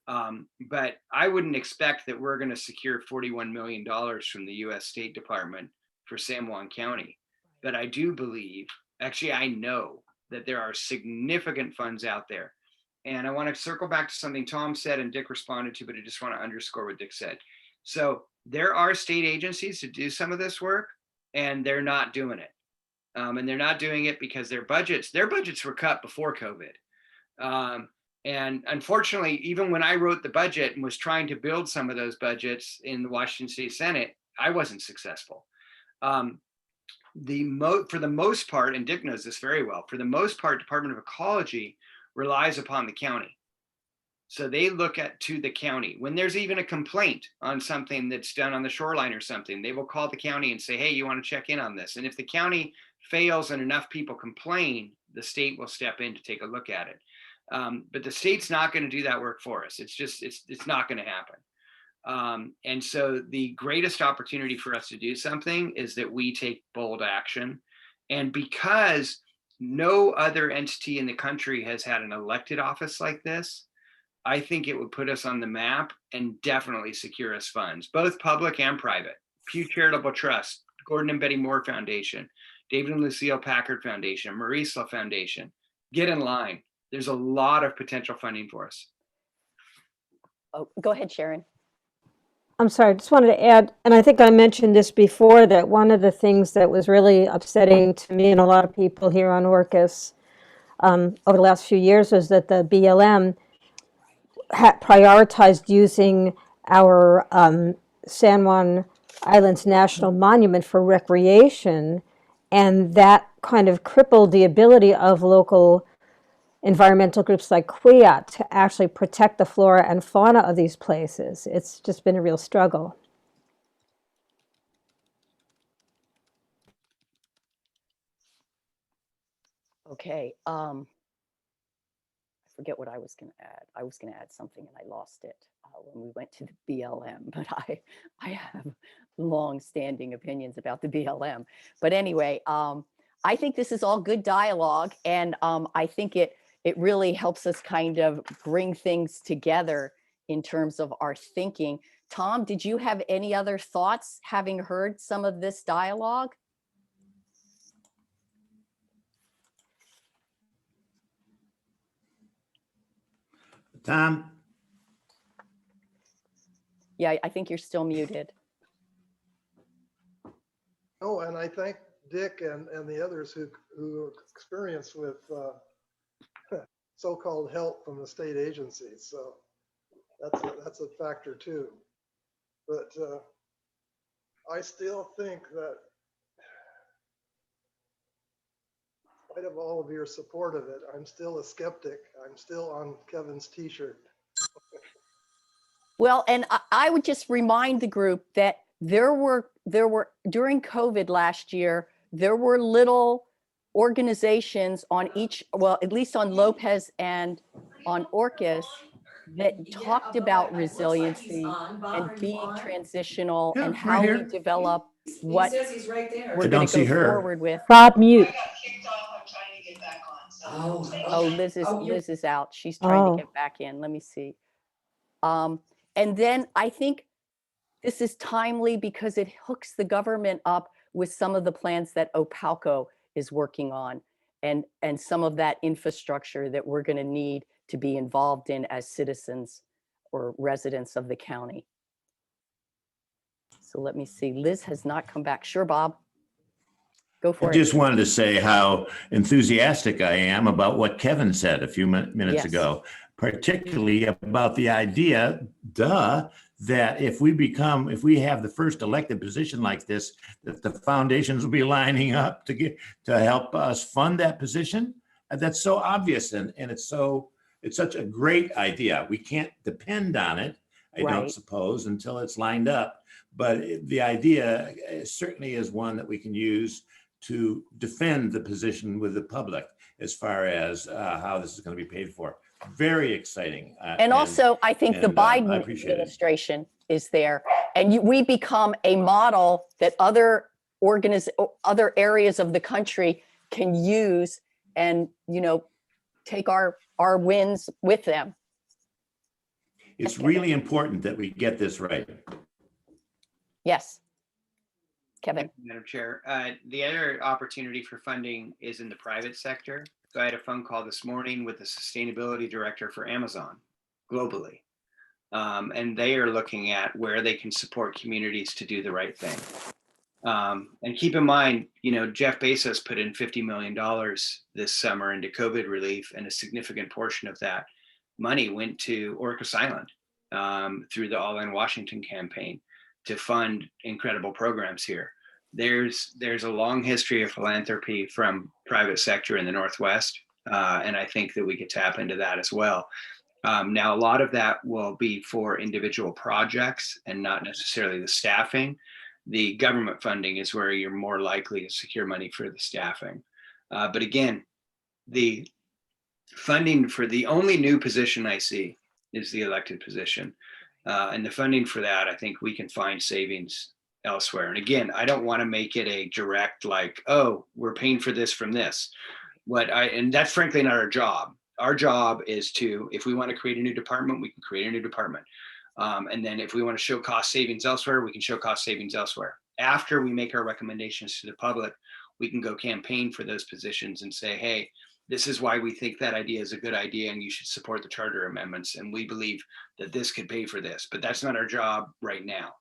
But I wouldn't expect that we're going to secure $41 million from the US State Department for San Juan County. But I do believe, actually, I know that there are significant funds out there. And I want to circle back to something Tom said and Dick responded to, but I just want to underscore what Dick said. So there are state agencies to do some of this work, and they're not doing it. And they're not doing it because their budgets were cut before COVID. And unfortunately, even when I wrote the budget and was trying to build some of those budgets in the Washington State Senate, I wasn't successful. For the most part, and Dick knows this very well, for the most part, Department of Ecology relies upon the county. So they look to the county. When there's even a complaint on something that's done on the shoreline or something, they will call the county and say, hey, you want to check in on this? And if the county fails and enough people complain, the state will step in to take a look at it. But the state's not going to do that work for us. It's not going to happen. And so the greatest opportunity for us to do something is that we take bold action. And because no other entity in the country has had an elected office like this, I think it would put us on the map and definitely secure us funds, both public and private. Pew Charitable Trust, Gordon and Betty Moore Foundation, David and Lucille Packard Foundation, Marisla Foundation. Get in line. There's a lot of potential funding for us.
Oh, go ahead, Sharon.
I'm sorry, I just wanted to add, and I think I mentioned this before, that one of the things that was really upsetting to me and a lot of people here on Orcas over the last few years was that the BLM prioritized using our San Juan Islands National Monument for recreation, and that kind of crippled the ability of local environmental groups like QUIAT to actually protect the flora and fauna of these places. It's just been a real struggle.
Okay. I forget what I was going to add. I was going to add something and I lost it when we went to the BLM, but I have long-standing opinions about the BLM. But anyway, I think this is all good dialogue, and I think it really helps us kind of bring things together in terms of our thinking. Tom, did you have any other thoughts having heard some of this dialogue?
Tom?
Yeah, I think you're still muted.
Oh, and I thank Dick and the others who are experienced with so-called help from the state agencies. So that's a factor too. But I still think that in spite of all of your support of it, I'm still a skeptic. I'm still on Kevin's t-shirt.
Well, and I would just remind the group that there were during COVID last year, there were little organizations on each, well, at least on Lopez and on Orcas, that talked about resiliency and being transitional and how we develop what we're going to go forward with.
Bob, mute.
Oh, Liz is out. She's trying
Oh.
to get back in. Let me see. And then I think this is timely because it hooks the government up with some of the plans that OPALCO is working on and some of that infrastructure that we're going to need to be involved in as citizens or residents of the county. So let me see. Liz has not come back. Sure, Bob. Go
I
for it.
just wanted to say how enthusiastic I am about what Kevin said a few minutes
Yes.
ago, particularly about the idea, that if we have the first elected position like this, that the foundations will be lining up to help us fund that position. That's so obvious, and it's such a great idea. We can't depend on it, I don't
Right.
suppose, until it's lined up. But the idea certainly is one that we can use to defend the position with the public as far as how this is going to be paid for. Very exciting.
And also, I think the
I
Biden
appreciate it.
administration is there, and we become a model that other areas of the country can use, and take our wins with them.
It's really important that we get this right.
Yes, Kevin.
Madam Chair, the other opportunity for funding is in the private sector. So I had a phone call this morning with the sustainability director for Amazon globally. And they are looking at where they can support communities to do the right thing. And keep in mind, Jeff Bezos put in $50 million this summer into COVID relief, and a significant portion of that money went to Orcas Island through the All in Washington campaign to fund incredible programs here. There's a long history of philanthropy from private sector in the Northwest, and I think that we could tap into that as well. Now, a lot of that will be for individual projects and not necessarily the staffing. The government funding is where you're more likely to secure money for the staffing. But again, the funding for the only new position I see is the elected position. And the funding for that, I think we can find savings elsewhere. And again, I don't want to make it a direct oh, we're paying for this from this. And that's frankly not our job. Our job is to, if we want to create a new department, we can create a new department. And then if we want to show cost savings elsewhere, we can show cost savings elsewhere. After we make our recommendations to the public, we can go campaign for those positions and say, hey, this is why we think that idea is a good idea and you should support the charter amendments. And we believe that this could pay for this, but that's not our job right now.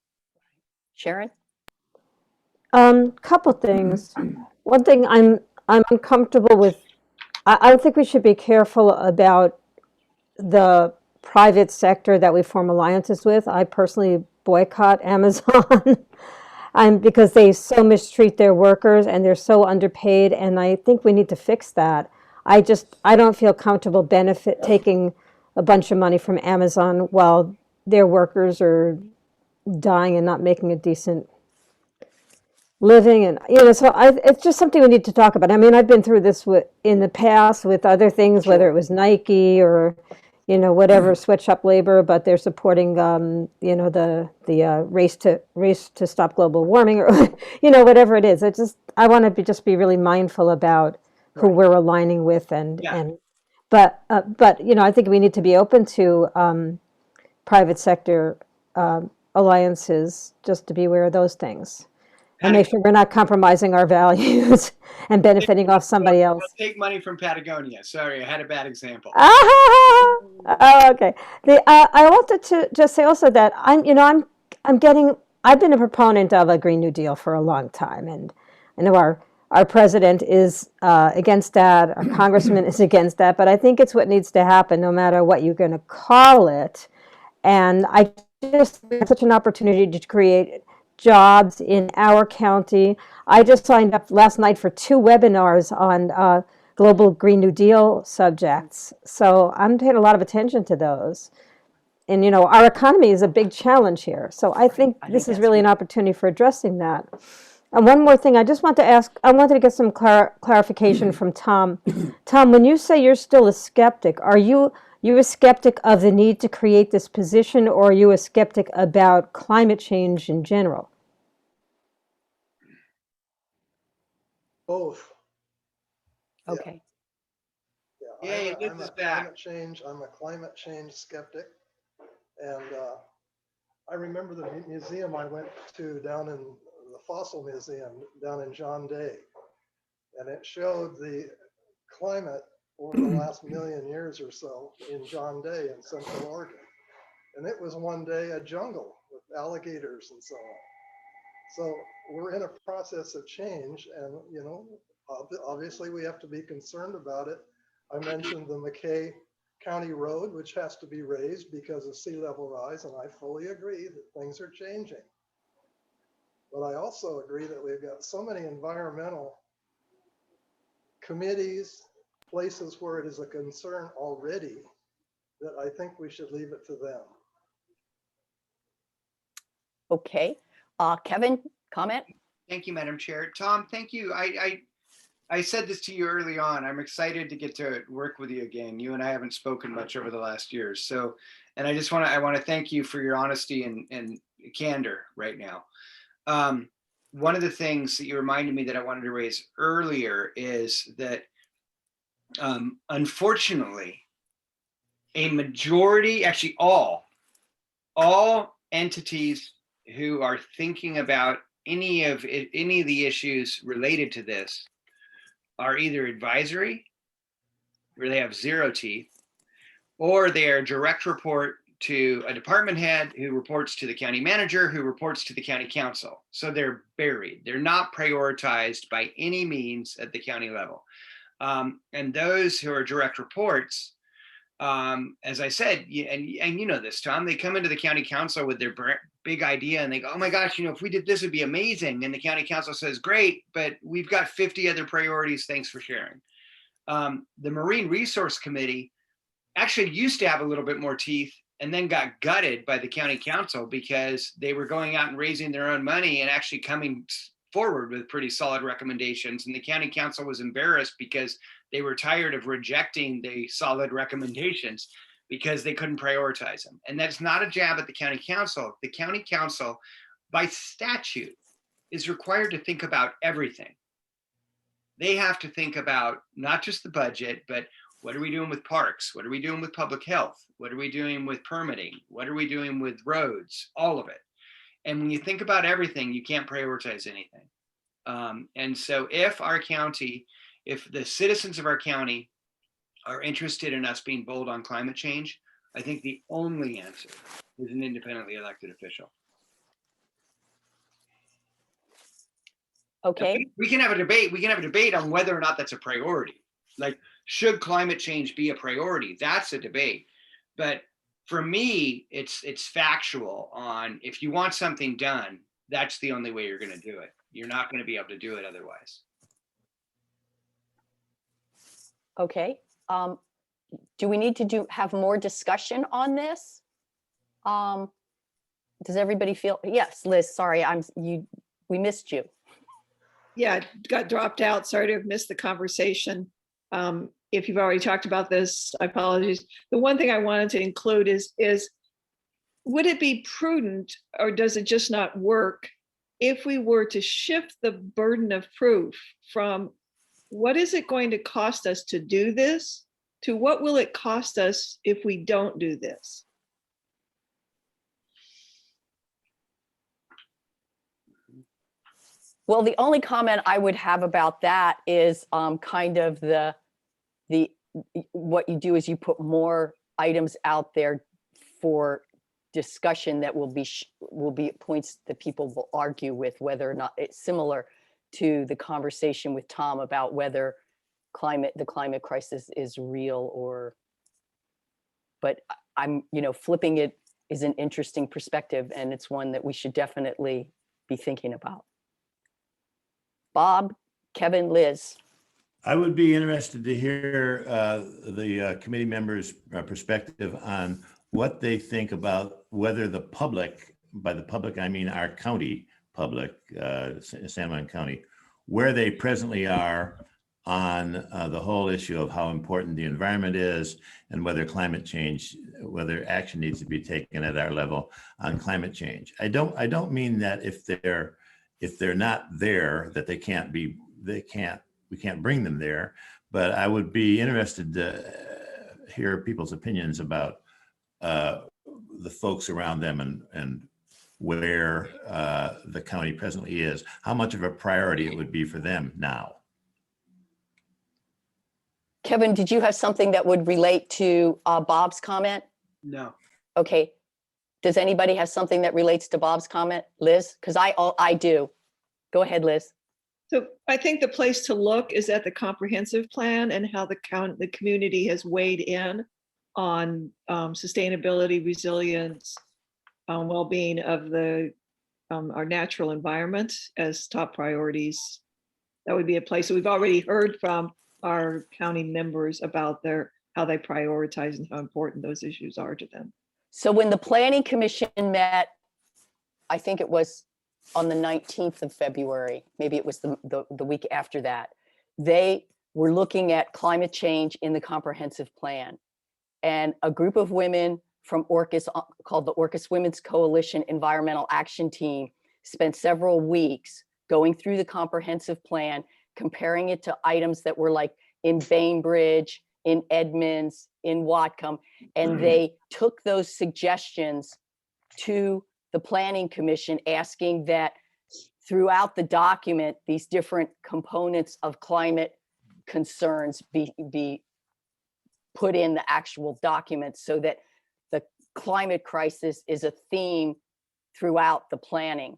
Sharon?
Couple things. One thing I'm uncomfortable with, I think we should be careful about the private sector that we form alliances with. I personally boycott Amazon because they so mistreat their workers and they're so underpaid, and I think we need to fix that. I don't feel comfortable taking a bunch of money from Amazon while their workers are dying and not making a decent living. And so it's just something we need to talk about. I mean, I've been through this in the past with other things, whether it was Nike or whatever, sweatshop labor, but they're supporting the race to stop global warming, or whatever it is. I want to just be really mindful about who we're aligning with, but I think we need to be open to private sector alliances, just to be aware of those things. And make sure we're not compromising our values and benefiting off somebody else.
I'll take money from Patagonia. Sorry, I had a bad example.
Oh, okay. I wanted to just say also that I've been a proponent of a Green New Deal for a long time, and I know our president is against that, our congressman is against that, but I think it's what needs to happen, no matter what you're going to call it. And I just had such an opportunity to create jobs in our county. I just signed up last night for 2 webinars on global Green New Deal subjects. So I'm paying a lot of attention to those. And, our economy is a big challenge here. So I think this is really an opportunity for addressing that. And one more thing, I just want to ask, I wanted to get some clarification from Tom. Tom, when you say you're still a skeptic, are you a skeptic of the need to create this position, or are you a skeptic about climate change in general?
Both.
Okay.
Yay, Liz
I'm
is
a
back.
I'm a climate change skeptic. And I remember the museum I went to down in the Fossil Museum down in John Day. And it showed the climate over the last million years or so in John Day in Central Oregon. And it was one day a jungle with alligators and so on. So we're in a process of change, and you know, obviously we have to be concerned about it. I mentioned the McKay County Road, which has to be raised because of sea level rise, and I fully agree that things are changing. But I also agree that we've got so many environmental committees, places where it is a concern already, that I think we should leave it to them.
Okay. Kevin, comment?
Thank you, Madam Chair. Tom, thank you. I said this to you early on. I'm excited to get to work with you again. You and I haven't spoken much over the last years. So, and I just want to thank you for your honesty and candor right now. One of the things that you reminded me that I wanted to raise earlier is that unfortunately, a majority, actually all entities who are thinking about any of the issues related to this are either advisory, where they have zero teeth, or they are a direct report to a department head who reports to the county manager, who reports to the county council. So they're buried. They're not prioritized by any means at the county level. And those who are direct reports, as I said, and you know this, Tom, they come into the county council with their big idea and they go, oh my gosh, you know, if we did this, it'd be amazing. And the county council says, great, but we've got 50 other priorities. Thanks for sharing. The Marine Resource Committee actually used to have a little bit more teeth and then got gutted by the county council because they were going out and raising their own money and actually coming forward with pretty solid recommendations. And the county council was embarrassed because they were tired of rejecting the solid recommendations because they couldn't prioritize them. And that's not a jab at the county council. The county council, by statute, is required to think about everything. They have to think about not just the budget, but what are we doing with parks? What are we doing with public health? What are we doing with permitting? What are we doing with roads? All of it. And when you think about everything, you can't prioritize anything. And so if our county, if the citizens of our county are interested in us being bold on climate change, I think the only answer is an independently elected official.
Okay.
We can have a debate. We can have a debate on whether or not that's a priority. Like, should climate change be a priority? That's a debate. But for me, it's factual on if you want something done, that's the only way you're going to do it. You're not going to be able to do it otherwise.
Okay. Do we need to have more discussion on this? Does everybody feel? Yes, Liz. Sorry, we missed you.
Yeah, I got dropped out. Sorry to have missed the conversation. If you've already talked about this, I apologize. The one thing I wanted to include is would it be prudent, or does it just not work, if we were to shift the burden of proof from what is it going to cost us to do this to what will it cost us if we don't do this?
Well, the only comment I would have about that is kind of what you do is you put more items out there for discussion that will be points that people will argue with, whether or not it's similar to the conversation with Tom about whether the climate crisis is real or. But I'm, flipping it is an interesting perspective, and it's one that we should definitely be thinking about. Bob, Kevin, Liz.
I would be interested to hear the committee members' perspective on what they think about whether the public, by the public I mean our county public, San Juan County, where they presently are on the whole issue of how important the environment is and whether climate change, whether action needs to be taken at our level on climate change. I don't mean that if they're not there, that we can't bring them there, but I would be interested to hear people's opinions about the folks around them and where the county presently is, how much of a priority it would be for them now.
Kevin, did you have something that would relate to Bob's comment?
No.
Okay. Does anybody have something that relates to Bob's comment? Liz? Because I do. Go ahead, Liz.
So I think the place to look is at the comprehensive plan and how the community has weighed in on sustainability, resilience, well-being of our natural environment as top priorities. That would be a place. So we've already heard from our county members about how they prioritize and how important those issues are to them.
So when the Planning Commission met, I think it was on the 19th of February, maybe it was the week after that, they were looking at climate change in the comprehensive plan. And a group of women from Orcas, called the Orcas Women's Coalition Environmental Action Team, spent several weeks going through the comprehensive plan, comparing it to items that were like in Bainbridge, in Edmonds, in Whatcom, and they took those suggestions to the Planning Commission, asking that throughout the document, these different components of climate concerns be put in the actual document so that the climate crisis is a theme throughout the planning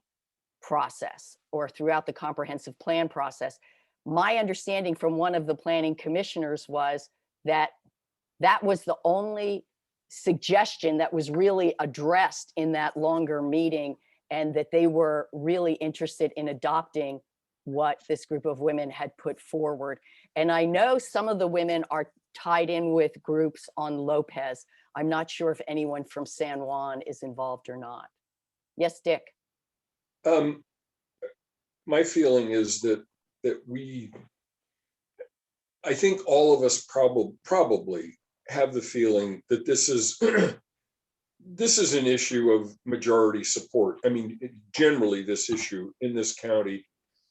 process or throughout the comprehensive plan process. My understanding from one of the planning commissioners was that that was the only suggestion that was really addressed in that longer meeting, and that they were really interested in adopting what this group of women had put forward. And I know some of the women are tied in with groups on Lopez. I'm not sure if anyone from San Juan is involved or not. Yes, Dick.
My feeling is that I think all of us probably have the feeling that this is this is an issue of majority support. I mean, generally this issue in this county,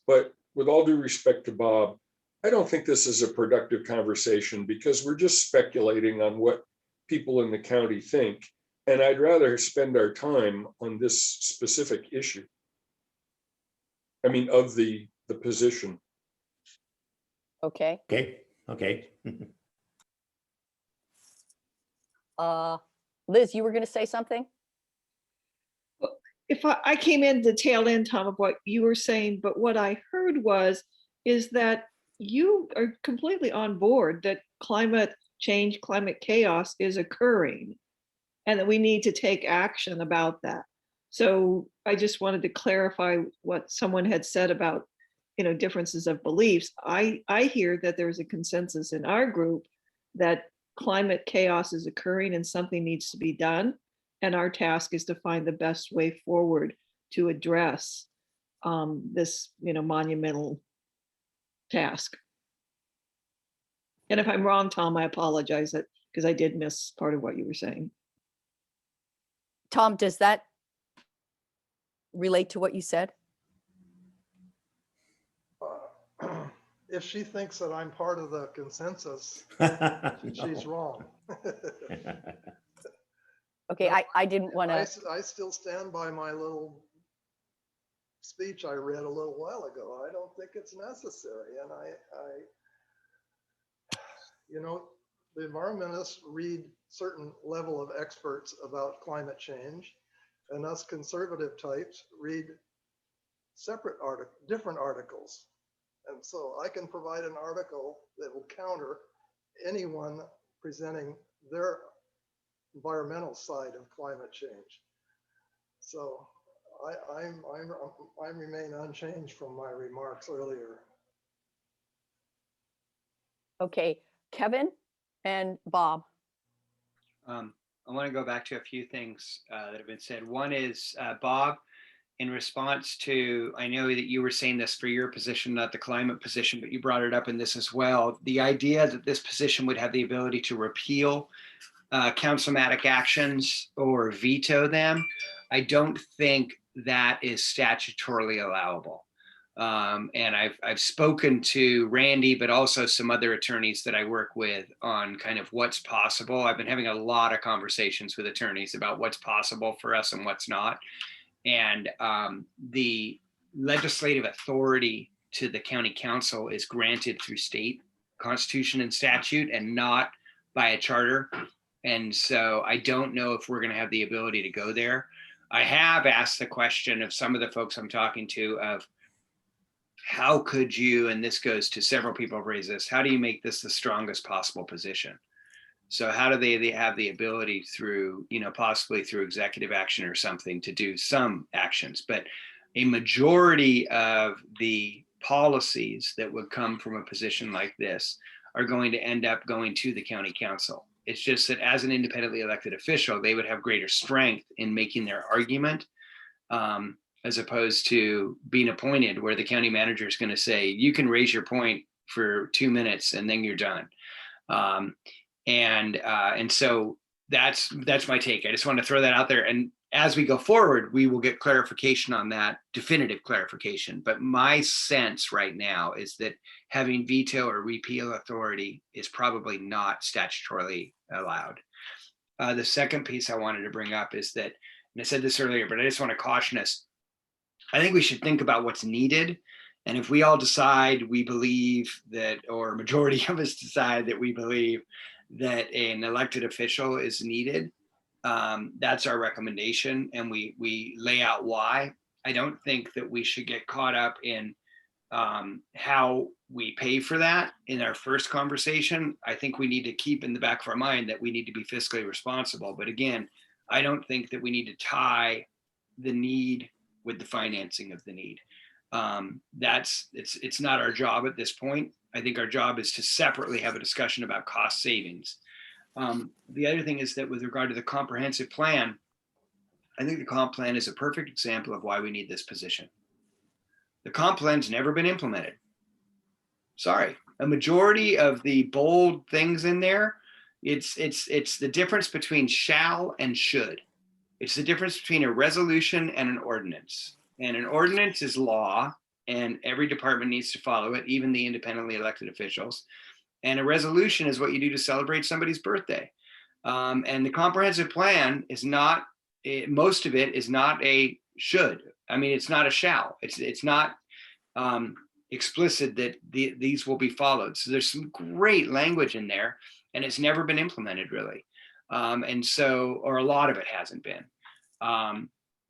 but with all due respect to Bob, I don't think this is a productive conversation because we're just speculating on what people in the county think. And I'd rather spend our time on this specific issue. I mean, of the position.
Okay.
Okay.
Liz, you were going to say something?
If I came in the tail end, Tom, of what you were saying, but what I heard is that you are completely on board that climate change, climate chaos is occurring, and that we need to take action about that. So I just wanted to clarify what someone had said about, differences of beliefs. I hear that there's a consensus in our group that climate chaos is occurring and something needs to be done. And our task is to find the best way forward to address this, monumental task. And if I'm wrong, Tom, I apologize because I did miss part of what you were saying.
Tom, does that relate to what you said?
If she thinks that I'm part of the consensus, she's wrong.
Okay, I didn't want to.
I still stand by my little speech I read a little while ago. I don't think it's necessary. And the environmentalists read certain level of experts about climate change, and us conservative types read different articles. And so I can provide an article that will counter anyone presenting their environmental side of climate change. So I remain unchanged from my remarks earlier.
Okay, Kevin and Bob.
I want to go back to a few things that have been said. One is, Bob, in response to, I know that you were saying this for your position, not the climate position, but you brought it up in this as well. The idea that this position would have the ability to repeal councilmatic actions or veto them, I don't think that is statutorily allowable. And I've spoken to Randy, but also some other attorneys that I work with on kind of what's possible. I've been having a lot of conversations with attorneys about what's possible for us and what's not. And the legislative authority to the county council is granted through state constitution and statute and not by a charter. And so I don't know if we're going to have the ability to go there. I have asked the question of some of the folks I'm talking to of how could you, and this goes to several people have raised this, how do you make this the strongest possible position? So how do they have the ability through, possibly through executive action or something to do some actions, but a majority of the policies that would come from a position like this are going to end up going to the county council. It's just that as an independently elected official, they would have greater strength in making their argument, as opposed to being appointed where the county manager is going to say, you can raise your point for 2 minutes and then you're done. And so that's my take. I just want to throw that out there. And as we go forward, we will get clarification on that, definitive clarification. But my sense right now is that having veto or repeal authority is probably not statutorily allowed. The second piece I wanted to bring up is that, and I said this earlier, but I just want to caution us. I think we should think about what's needed. And if we all decide we believe that, or a majority of us decide that we believe that an elected official is needed, that's our recommendation. And we lay out why. I don't think that we should get caught up in how we pay for that in our first conversation. I think we need to keep in the back of our mind that we need to be fiscally responsible. But again, I don't think that we need to tie the need with the financing of the need. It's not our job at this point. I think our job is to separately have a discussion about cost savings. The other thing is that with regard to the comprehensive plan, I think the comp plan is a perfect example of why we need this position. The comp plan's never been implemented. Sorry, a majority of the bold things in there, it's the difference between shall and should. It's the difference between a resolution and an ordinance. And an ordinance is law, and every department needs to follow it, even the independently elected officials. And a resolution is what you do to celebrate somebody's birthday. And the comprehensive plan is not, most of it is not a should. I mean, it's not a shall. It's not explicit that these will be followed. So there's some great language in there, and it's never been implemented really. And so, or a lot of it hasn't been.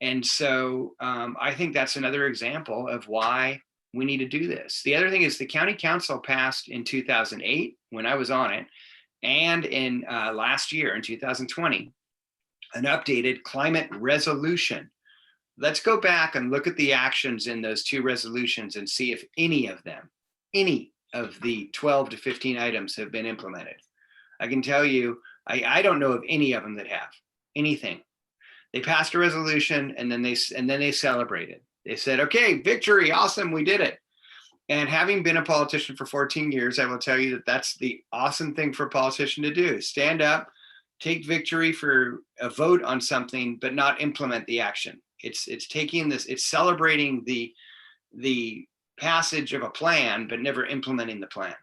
And so I think that's another example of why we need to do this. The other thing is the county council passed in 2008 when I was on it, and in last year in 2020, an updated climate resolution. Let's go back and look at the actions in those two resolutions and see if any of the 12 to 15 items have been implemented. I can tell you, I don't know of any of them that have anything. They passed a resolution and then they celebrated. They said, okay, victory, awesome, we did it. And having been a politician for 14 years, I will tell you that that's the awesome thing for a politician to do. Stand up, take victory for a vote on something, but not implement the action. It's taking this, it's celebrating the passage of a plan, but never implementing the plan.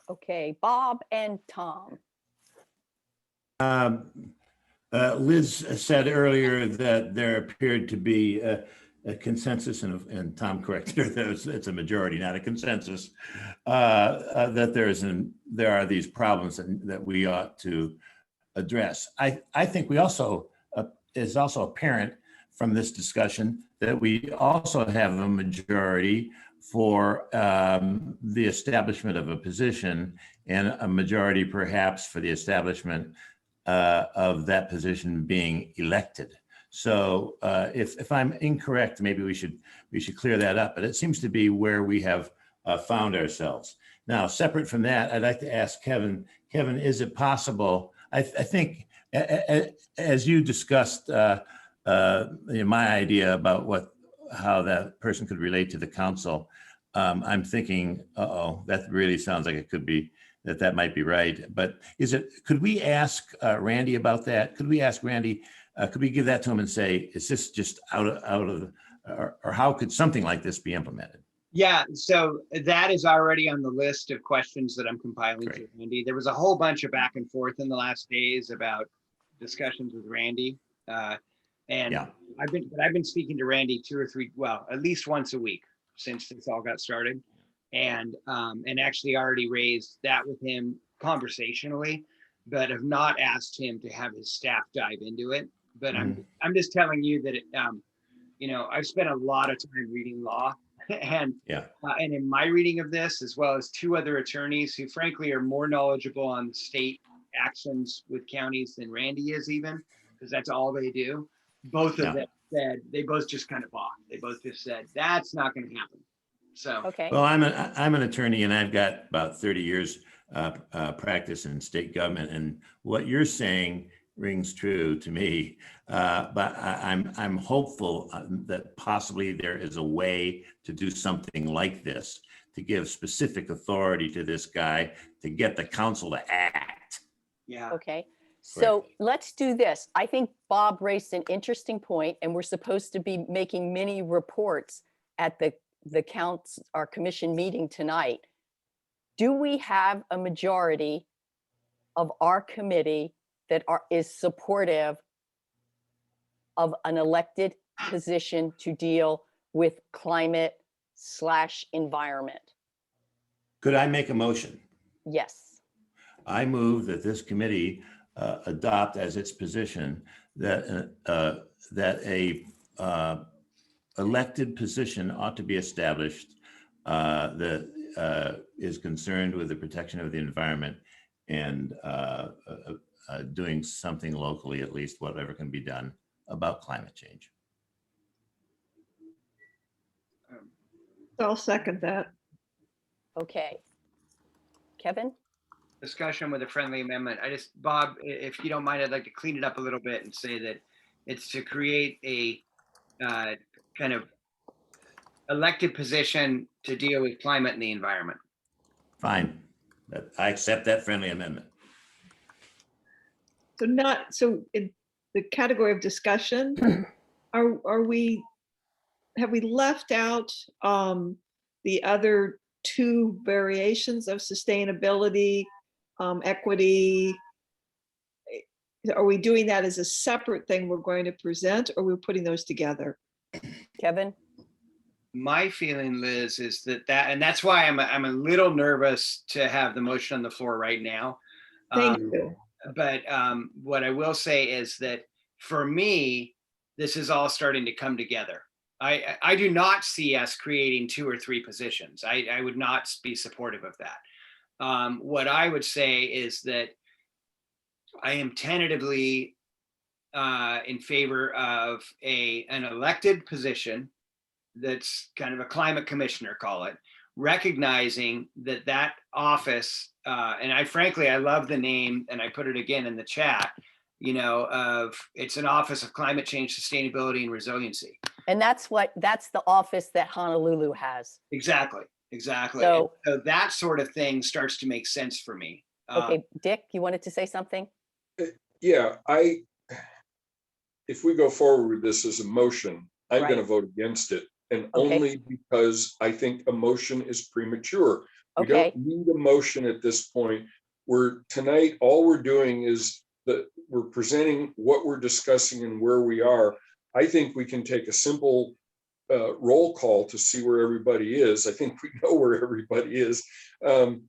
Okay, Bob and Tom.
Liz said earlier that there appeared to be a consensus, and Tom corrected her that it's a majority, not a consensus, that there are these problems that we ought to address. I think we also, is also apparent from this discussion that we also have a majority for the establishment of a position, and a majority perhaps for the establishment of that position being elected. So if I'm incorrect, maybe we should clear that up, but it seems to be where we have found ourselves. Now, separate from that, I'd like to ask Kevin, is it possible, I think as you discussed my idea about how that person could relate to the council, I'm thinking, that really sounds like it could be, that might be right. But could we ask Randy about that? Could we ask Randy Could we give that to him and say, is this just out of, or how could something like this be implemented?
Yeah, so that is already on the list of questions that I'm compiling to
Great.
Randy. There was a whole bunch of back and forth in the last days about discussions with Randy. And
Yeah.
I've been speaking to Randy 2 or 3, well, at least once a week since this all got started. And actually already raised that with him conversationally, but have not asked him to have his staff dive into it. But I'm just telling you that I've spent a lot of time reading law and in my reading of this, as well as 2 other attorneys who frankly are more knowledgeable on the state actions with counties than Randy is, even because that's all they do. Both of them said, they both just kind of balked. They both just said, that's not going to happen. So,
Okay.
Well, I'm an attorney and I've got about 30 years practice in state government, and what you're saying rings true to me. But I'm hopeful that possibly there is a way to do something like this, to give specific authority to this guy to get the council to act.
yeah.
Okay. So let's do this. I think Bob raised an interesting point, and we're supposed to be making mini reports at the our commission meeting tonight. Do we have a majority of our committee that is supportive of an elected position to deal with climate/environment?
Could I make a motion?
Yes.
I move that this committee adopt as its position that a elected position ought to be established that is concerned with the protection of the environment and doing something locally, at least whatever can be done about climate change.
I'll second that.
Okay. Kevin?
Discussion with a friendly amendment. Bob, if you don't mind, I'd like to clean it up a little bit and say that it's to create a kind of elected position to deal with climate and the environment.
Fine. I accept that friendly amendment.
So in the category of discussion, have we left out the other 2 variations of sustainability, equity? Are we doing that as a separate thing we're going to present, or we're putting those together?
Kevin?
My feeling, Liz, is and that's why I'm a little nervous to have the motion on the floor right now.
Thank you.
But what I will say is that for me, this is all starting to come together. I do not see us creating 2 or 3 positions. I would not be supportive of that. What I would say is that I am tentatively in favor of an elected position that's kind of a climate commissioner, call it, recognizing that office, and I love the name, and I put it again in the chat, it's an office of climate change, sustainability, and resiliency.
And that's the office that Honolulu has.
Exactly.
So
that sort of thing starts to make sense for me.
Okay, Dick, you wanted to say something?
Yeah, if we go forward with this as a motion, I'm going to vote against it. And only because I think a motion is premature. We don't need a motion at this point. Tonight, all we're doing is that we're presenting what we're discussing and where we are. I think we can take a simple roll call to see where everybody is. I think we know where everybody is. And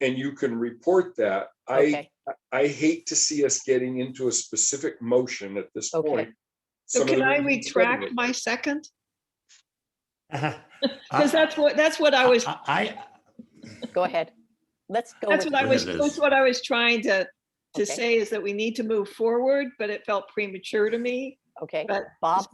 you can report that. I hate to see us getting into a specific motion at this point.
So can I retract my second? Because that's what I was.
Go ahead. Let's go.
That's what I was trying to say, is that we need to move forward, but it felt premature to me.
Okay,
but
Bob.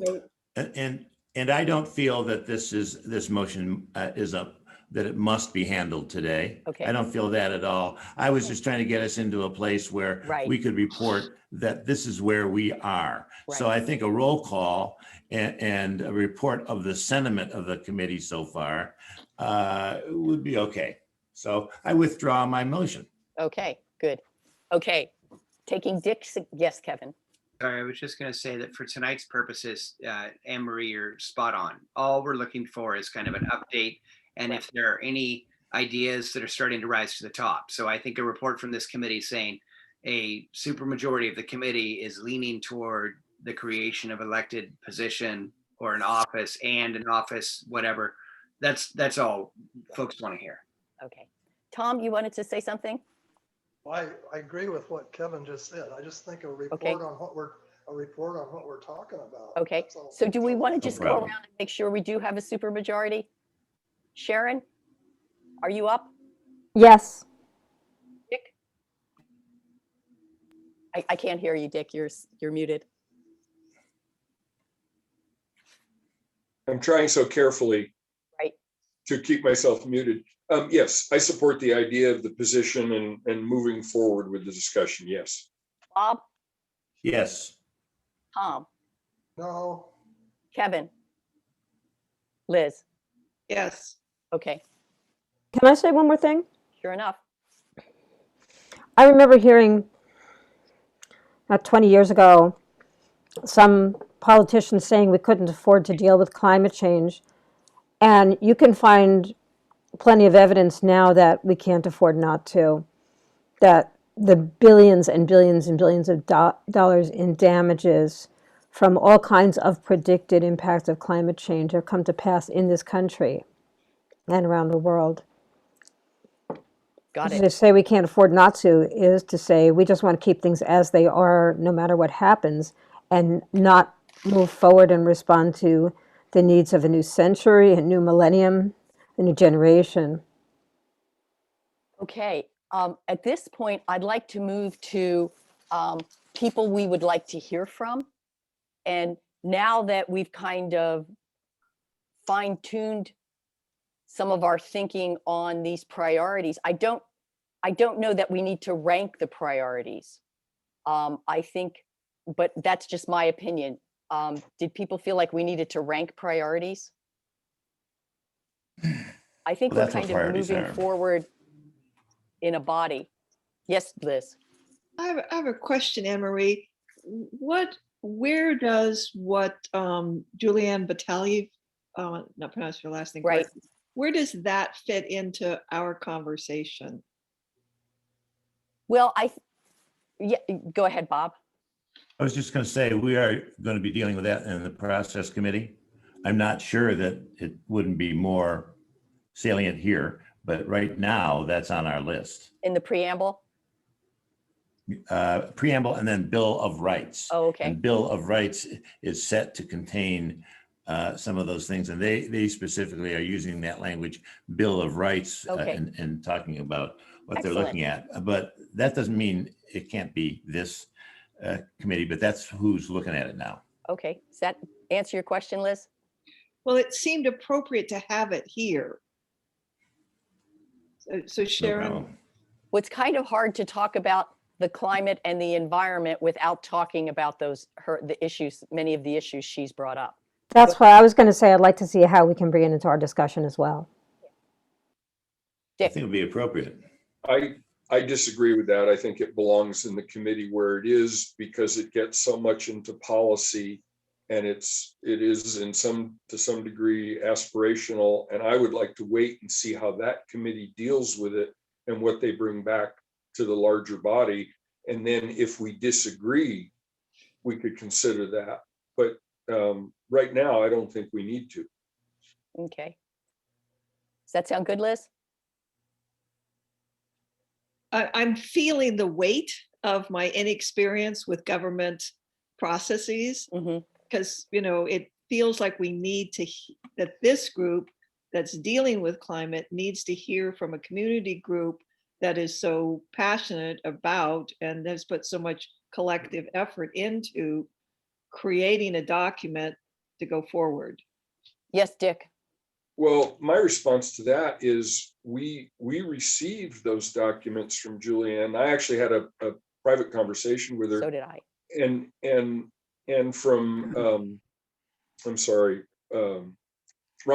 And I don't feel that this motion that it must be handled today.
Okay.
I don't feel that at all. I was just trying to get us into a place where we could report that this is where we are.
Right.
So I think a roll call and a report of the sentiment of the committee so far would be okay. So I withdraw my motion.
Okay, good. Okay, taking Dick's, yes, Kevin.
Sorry, I was just going to say that for tonight's purposes, Anne Marie, you're spot on. All we're looking for is kind of an update, and if there are any ideas that are starting to rise to the top. So I think a report from this committee saying a supermajority of the committee is leaning toward the creation of elected position or an office and an office, whatever. That's all folks want to hear.
Okay. Tom, you wanted to say something?
I agree with what Kevin just said. I just think a report
Okay.
on what we're talking about.
Okay.
That's all.
So do we want to
No
just go
problem.
around and make sure we do have a supermajority? Sharon, are you up?
Yes.
Dick? I can't hear you, Dick. You're muted.
I'm trying so carefully
Right.
to keep myself muted. Yes, I support the idea of the position and moving forward with the discussion. Yes.
Bob,
Yes.
Tom,
No,
Kevin, Liz.
Yes.
Okay,
Can I say one more thing?
sure enough.
I remember hearing 20 years ago some politicians saying we couldn't afford to deal with climate change. And you can find plenty of evidence now that we can't afford not to, that the billions and billions and billions of dollars in damages from all kinds of predicted impacts of climate change have come to pass in this country and around the world.
Got
To
it.
say we can't afford not to is to say we just want to keep things as they are no matter what happens and not move forward and respond to the needs of a new century, a new millennium, a new generation.
Okay, at this point, I'd like to move to people we would like to hear from. And now that we've kind of fine-tuned some of our thinking on these priorities, I don't know that we need to rank the priorities. I think, but that's just my opinion. Did people feel like we needed to rank priorities? I think
Well,
we're
that's what
kind of
priorities
moving
are.
forward in a body. Yes, Liz.
I have a question, Anne Marie. Where does what Julianne Battaglia, not pronounce your last name
Right.
correctly, where does that fit into our conversation?
Well, yeah, go ahead, Bob.
I was just going to say, we are going to be dealing with that in the process committee. I'm not sure that it wouldn't be more salient here, but right now that's on our list.
In the preamble?
Preamble and then Bill of Rights.
Oh, okay.
And Bill of Rights is set to contain some of those things. And they specifically are using that language, Bill of Rights,
Okay.
and talking about what they're
Excellent.
looking at. But that doesn't mean it can't be this committee, but that's who's looking at it now.
Okay, does that answer your question, Liz?
Well, it seemed appropriate to have it here. So
No
Sharon,
problem.
Well, it's kind of hard to talk about the climate and the environment without talking about the issues, many of the issues she's brought up.
That's what I was going to say. I'd like to see how we can bring it into our discussion as well.
I think it would be appropriate.
I disagree with that. I think it belongs in the committee where it is because it gets so much into policy and it is to some degree aspirational. And I would like to wait and see how that committee deals with it and what they bring back to the larger body. And then if we disagree, we could consider that. But right now, I don't think we need to.
Okay. Does that sound good, Liz?
I'm feeling the weight of my inexperience with government processes,
Mm-hmm.
because it feels like we need that this group that's dealing with climate needs to hear from a community group that is so passionate about and has put so much collective effort into creating a document to go forward.
Yes, Dick.
Well, my response to that is we received those documents from Julianne. I actually had a private conversation with her.
So did I.
And from I'm sorry, Ron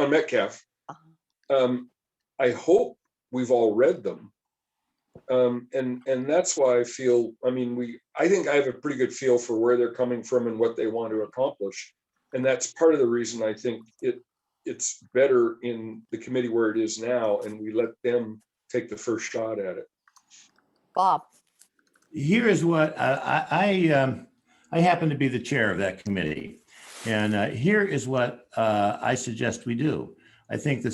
Metcalf. I hope we've all read them And that's why I feel, I mean, I think I have a pretty good feel for where they're coming from and what they want to accomplish. And that's part of the reason I think it's better in the committee where it is now, and we let them take the first shot at it.
Bob,
Here is what I happen to be the chair of that committee. And here is what I suggest we do. I think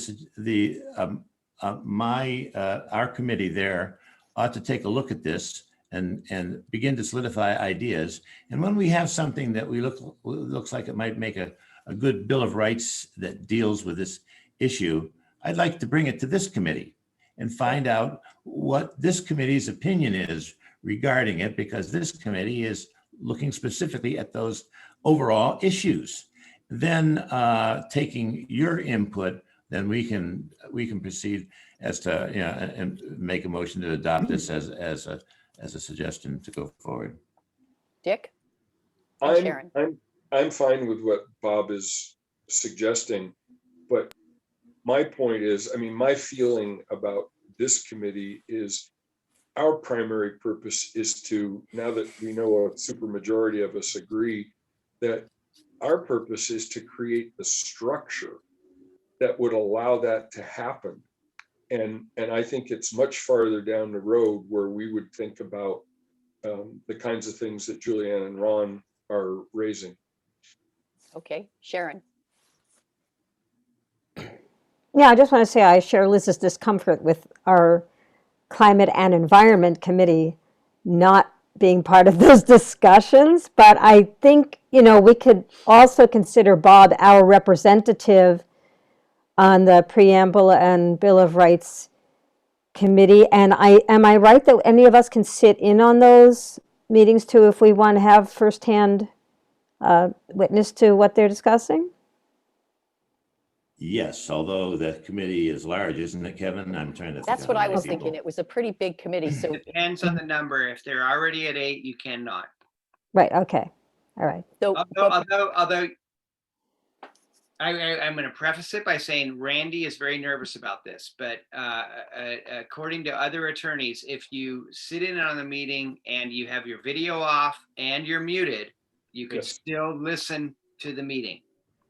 our committee there ought to take a look at this and begin to solidify ideas. And when we have something that looks like it might make a good Bill of Rights that deals with this issue, I'd like to bring it to this committee and find out what this committee's opinion is regarding it, because this committee is looking specifically at those overall issues. Then taking your input, then we can proceed as to, you know, and make a motion to adopt this as a suggestion to go forward.
Dick? And Sharon.
I'm fine with what Bob is suggesting, but my point is, I mean, my feeling about this committee is our primary purpose is to, now that we know a supermajority of us agree, that our purpose is to create the structure that would allow that to happen. And I think it's much farther down the road where we would think about the kinds of things that Julianne and Ron are raising.
Okay, Sharon.
Yeah, I just want to say I share Liz's discomfort with our Climate and Environment Committee not being part of those discussions, but I think, you know, we could also consider Bob our representative on the Preamble and Bill of Rights Committee. And am I right that any of us can sit in on those meetings too if we want to have firsthand witness to what they're discussing?
Yes, although the committee is large, isn't it, Kevin? I'm trying to think.
That's
of
what
how
I
many
was
people.
thinking. It was a pretty big committee, so
Depends on the number. If they're already at 8, you cannot.
Right, okay, all right.
so
Although I'm going to preface it by saying Randy is very nervous about this, but according to other attorneys, if you sit in on the meeting and you have your video off and you're muted, you can
Yes.
still listen to the meeting,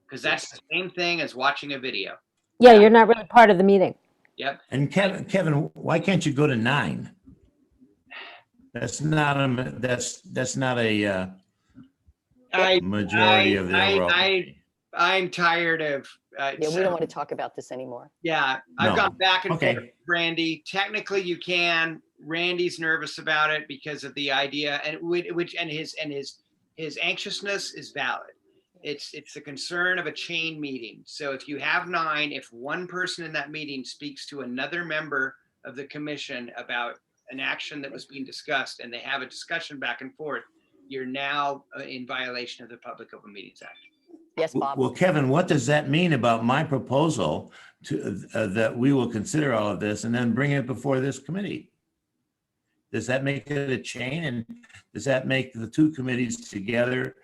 because that's the same thing as watching a video.
Yeah, you're not really part of the meeting.
Yep.
And Kevin, why can't you go to 9? That's not a majority of the overall.
I'm tired of.
yeah, we don't want to talk about this anymore.
Yeah, I've
No.
gone back and
Okay.
forth with Randy. Technically, you can. Randy's nervous about it because of the idea, and his anxiousness is valid. It's the concern of a chain meeting. So if you have 9, if one person in that meeting speaks to another member of the commission about an action that was being discussed, and they have a discussion back and forth, you're now in violation of the Public Open Meetings Act.
Yes, Bob.
Well, Kevin, what does that mean about my proposal to that we will consider all of this and then bring it before this committee? Does that make it a chain, and does that make the two committees together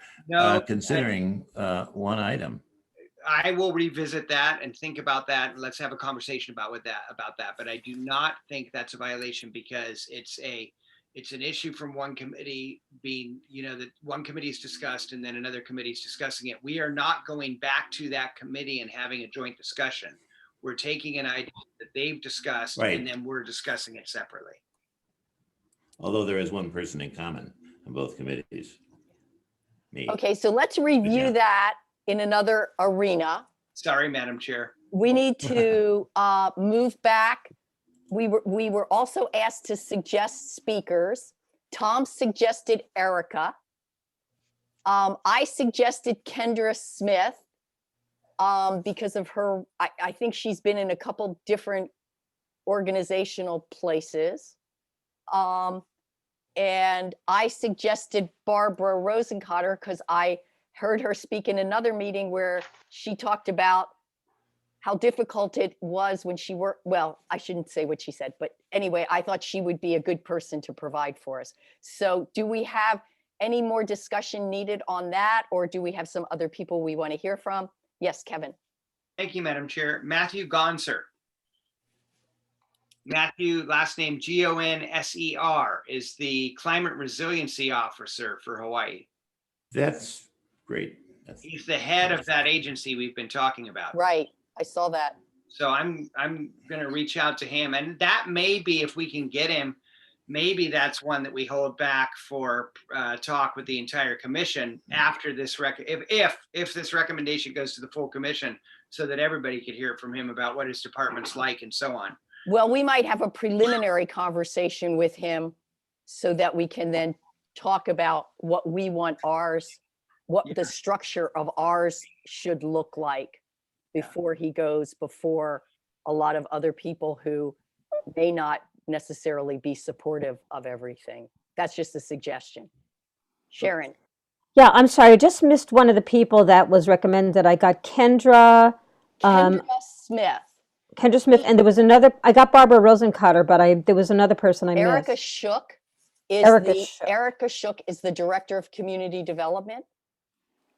considering one item?
I will revisit that and think about that. Let's have a conversation about that. But I do not think that's a violation, because it's an issue from one committee being, you know, that one committee is discussed and then another committee is discussing it. We are not going back to that committee and having a joint discussion. We're taking an idea that they've discussed,
Right.
and then we're discussing it separately.
Although there is one person in common on both committees. Me.
Okay, so let's review
Yeah.
that in another arena.
Sorry, Madam Chair.
We need to move back. We were also asked to suggest speakers. Tom suggested Erica. I suggested Kendra Smith because of her, I think she's been in a couple different organizational places. And I suggested Barbara Rosencotter because I heard her speak in another meeting where she talked about how difficult it was when she worked. Well, I shouldn't say what she said, but anyway, I thought she would be a good person to provide for us. So do we have any more discussion needed on that, or do we have some other people we want to hear from? Yes, Kevin.
Thank you, Madam Chair. Matthew Gonser. Matthew, last name Gonser, is the Climate Resiliency Officer for Hawaii.
That's great.
He's the head of that agency we've been talking about.
Right, I saw that.
So I'm gonna reach out to him, and that may be, if we can get him, maybe that's one that we hold back for talk with the entire commission after this if this recommendation goes to the full commission, so that everybody could hear from him about what his department's like and so on.
Well, we might have a preliminary conversation with him so that we can then talk about what we want ours, what the structure of ours should look like before he goes before a lot of other people who may not necessarily be supportive of everything. That's just a suggestion. Sharon,
Yeah, I'm sorry, I just missed one of the people that was recommended. I got Kendra
Smith,
and there was another, I got Barbara Rosencutter, but there was another person I
Erica
missed.
Shook is Erica Shook is the Director of Community Development.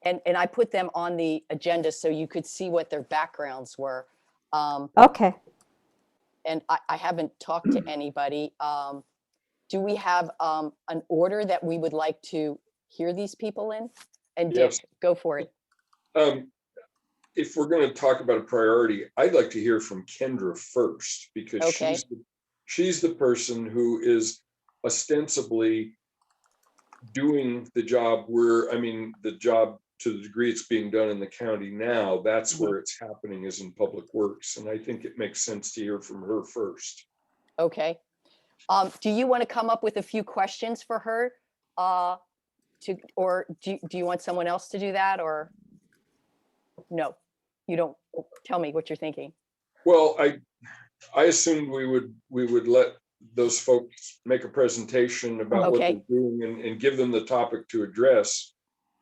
And I put them on the agenda so you could see what their backgrounds were.
Okay.
And I haven't talked to anybody. Do we have an order that we would like to hear these people in? And Dick,
Yes.
go for it.
If we're going to talk about a priority, I'd like to hear from Kendra first, because
Okay.
she's the person who is ostensibly doing the job the job to the degree it's being done in the county now, that's where it's happening, is in public works. And I think it makes sense to hear from her first.
Okay. Do you want to come up with a few questions for her? Or do you want someone else to do that, or no? You don't. Tell me what you're thinking.
Well, I assumed we would let those folks make a presentation about what
Okay.
they're doing and give them the topic to address.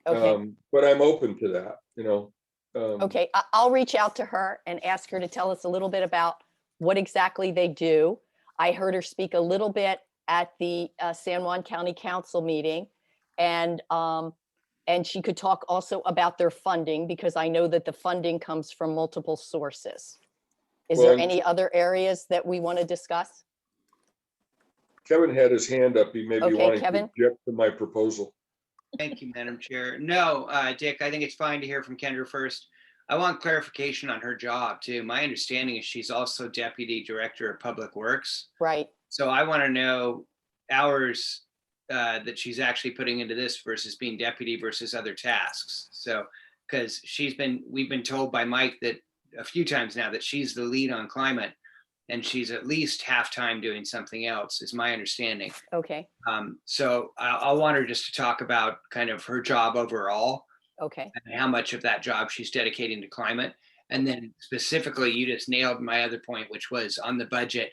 Okay.
But I'm open to that,
Okay, I'll reach out to her and ask her to tell us a little bit about what exactly they do. I heard her speak a little bit at the San Juan County Council meeting, and she could talk also about their funding, because I know that the funding comes from multiple sources. Is there
Well,
any other areas that we want to discuss?
Kevin had his hand up. He may be
Okay,
wanting
Kevin.
to object to my proposal.
Thank you, Madam Chair. No, Dick, I think it's fine to hear from Kendra first. I want clarification on her job too. My understanding is she's also Deputy Director of Public Works.
Right.
So I want to know hours that she's actually putting into this versus being deputy versus other tasks. So, because we've been told by Mike that a few times now that she's the lead on climate, and she's at least half time doing something else, is my understanding.
Okay.
So I'll want her just to talk about kind of her job overall,
Okay.
and how much of that job she's dedicating to climate. And then specifically, you just nailed my other point, which was on the budget.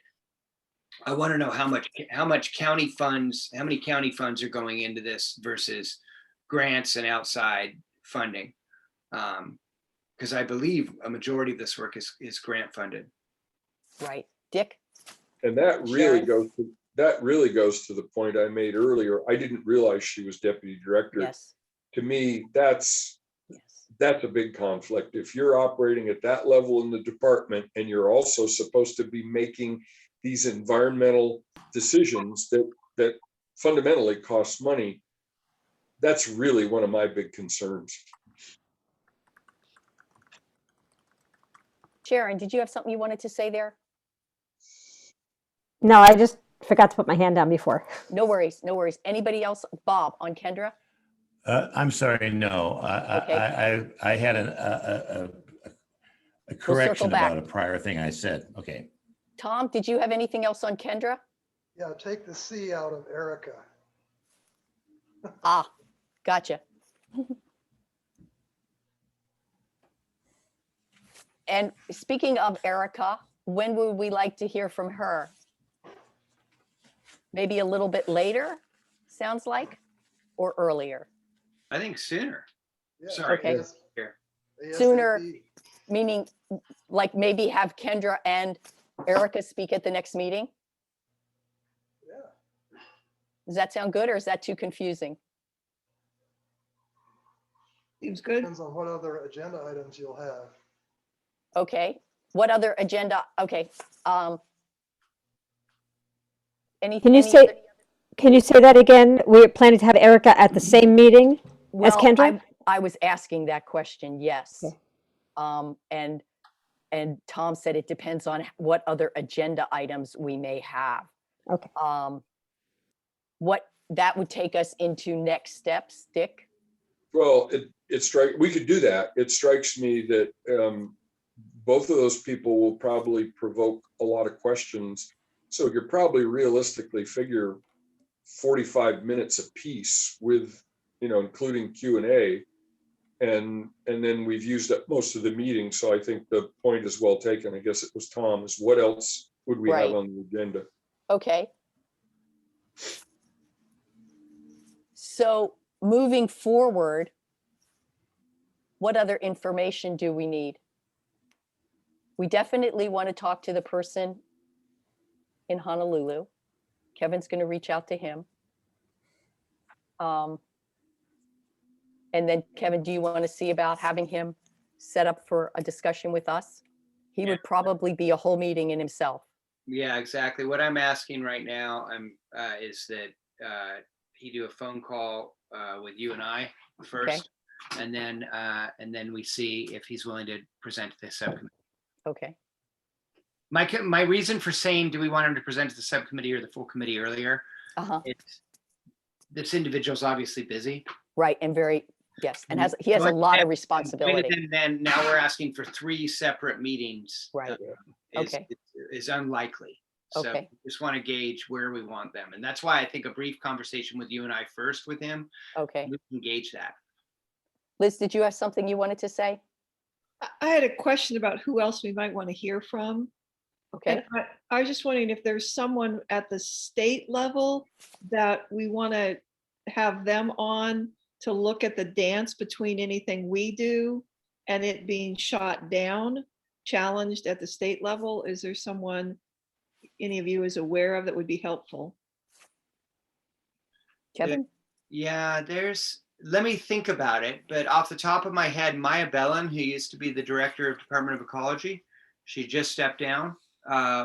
I want to know how many county funds are going into this versus grants and outside funding. Because I believe a majority of this work is grant funded.
Right. Dick?
And that really goes to the point I made earlier. I didn't realize she was deputy director.
Yes.
To me, that's
Yes.
a big conflict. If you're operating at that level in the department and you're also supposed to be making these environmental decisions that fundamentally cost money, that's really one of my big concerns.
Sharon, did you have something you wanted to say there?
No, I just forgot to put my hand down before.
No worries, no worries. Anybody else? Bob, on Kendra?
I'm sorry, no. I had a correction
back.
about a prior thing I said. Okay.
Tom, did you have anything else on Kendra?
Yeah, take the C out of Erica.
Ah, gotcha. And speaking of Erica, when would we like to hear from her? Maybe a little bit later, sounds like, or earlier?
I think sooner.
Yeah,
Sorry.
Okay.
Here.
Sooner.
ASAP.
Meaning, like maybe have Kendra and Erica speak at the next meeting?
Yeah.
Does that sound good, or is that too confusing?
Seems good.
Depends on what other agenda items you'll have.
Okay, what other agenda? Okay, Any,
Can you
any
say,
other-
can you say that again? We're planning to have Erica at the same meeting as
Well,
Kendra?
I was asking that question, yes.
Okay.
And Tom said it depends on what other agenda items we may have.
Okay.
What, that would take us into next steps, Dick?
Well, we could do that. It strikes me that both of those people will probably provoke a lot of questions. So you could probably realistically figure 45 minutes apiece with, including Q&A. And then we've used up most of the meeting. So I think the point is well taken. I guess it was Tom's. What else would we have
Right.
on the agenda?
Okay. So moving forward, what other information do we need? We definitely want to talk to the person in Honolulu. Kevin's going to reach out to him. And then Kevin, do you want to see about having him set up for a discussion with us? He
Yeah.
would probably be a whole meeting in himself.
Yeah, exactly. What I'm asking right now, is that he do a phone call with you and I first, and then we see if he's willing to present to the subcommittee.
Okay.
My reason for saying, do we want him to present to the subcommittee or the full committee earlier?
Uh-huh.
It's this individual's obviously busy.
Right. And very, yes. And he has a lot of responsibility.
And then now we're asking for 3 separate meetings.
Right.
Is,
Okay.
is unlikely. So
Okay.
just want to gauge where we want them. And that's why I think a brief conversation with you and I first with him,
Okay.
we can gauge that.
Liz, did you have something you wanted to say?
I had a question about who else we might want to hear from.
Okay.
And I was just wondering if there's someone at the state level that we want to have them on to look at the dance between anything we do and it being shot down, challenged at the state level. Is there someone any of you is aware of that would be helpful?
Kevin?
Yeah, let me think about it. But off the top of my head, Maya Bellin, who used to be the director of Department of Ecology, she just stepped down,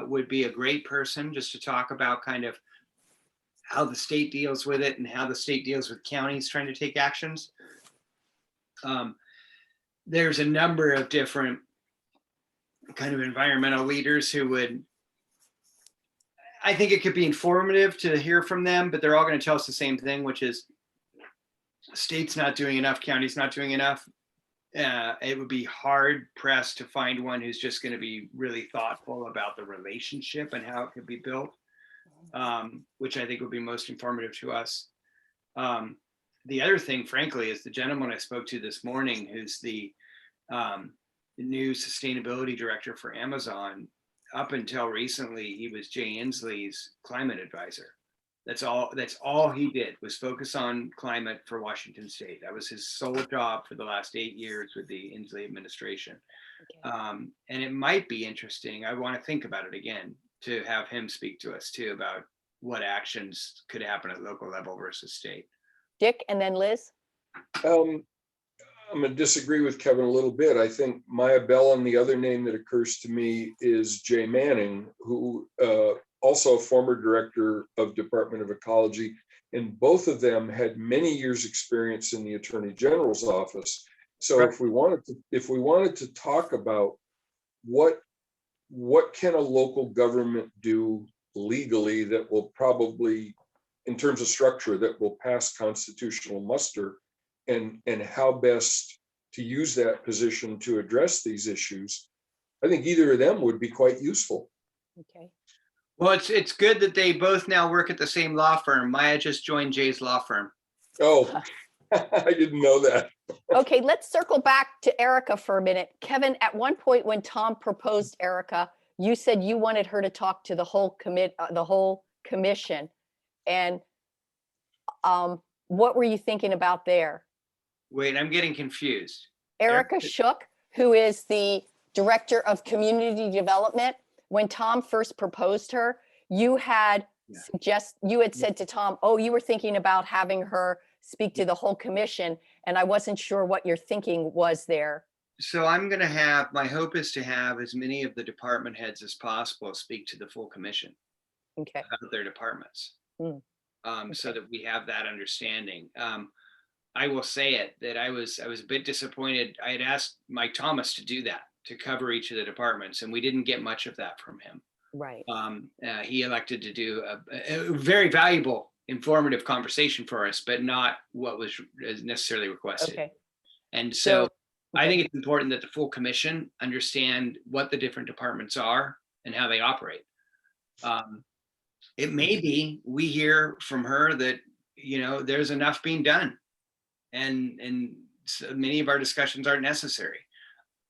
would be a great person just to talk about kind of how the state deals with it and how the state deals with counties trying to take actions. There's a number of different kind of environmental leaders who would, I think it could be informative to hear from them, but they're all going to tell us the same thing, which is state's not doing enough, county's not doing enough. It would be hard pressed to find one who's just going to be really thoughtful about the relationship and how it could be built, which I think would be most informative to us. The other thing, frankly, is the gentleman I spoke to this morning, who's the new sustainability director for Amazon. Up until recently, he was Jay Inslee's climate advisor. That's all he did, was focus on climate for Washington State. That was his sole job for the last 8 years with the Inslee administration.
Okay.
And it might be interesting, I want to think about it again, to have him speak to us too about what actions could happen at local level versus state.
Dick and then Liz?
I'm going to disagree with Kevin a little bit. I think Maya Bellin, the other name that occurs to me is Jay Manning, who also a former director of Department of Ecology. And both of them had many years experience in the Attorney General's office. So
Right.
if we wanted to talk about what can a local government do legally that will probably, in terms of structure, that will pass constitutional muster, and how best to use that position to address these issues, I think either of them would be quite useful.
Okay.
Well, it's good that they both now work at the same law firm. Maya just joined Jay's law firm.
Oh, I didn't know that.
Okay, let's circle back to Erica for a minute. Kevin, at one point when Tom proposed Erica, you said you wanted her to talk to the whole commission. And what were you thinking about there?
Wait, I'm getting confused.
Erica Shook, who is the Director of Community Development, when Tom first proposed her, you had said to Tom, oh, you were thinking about having her speak to the whole commission, and I wasn't sure what your thinking was there.
So my hope is to have as many of the department heads as possible speak to the full commission.
Okay.
about their departments.
Mm,
So
okay.
that we have that understanding. I will say it that I was a bit disappointed. I had asked Mike Thomas to do that, to cover each of the departments, and we didn't get much of that from him.
Right.
He elected to do a very valuable, informative conversation for us, but not what was necessarily requested.
Okay.
And so I
okay.
think it's important that the full commission understand what the different departments are and how they operate. It may be we hear from her that, there's enough being done, and so many of our discussions aren't necessary.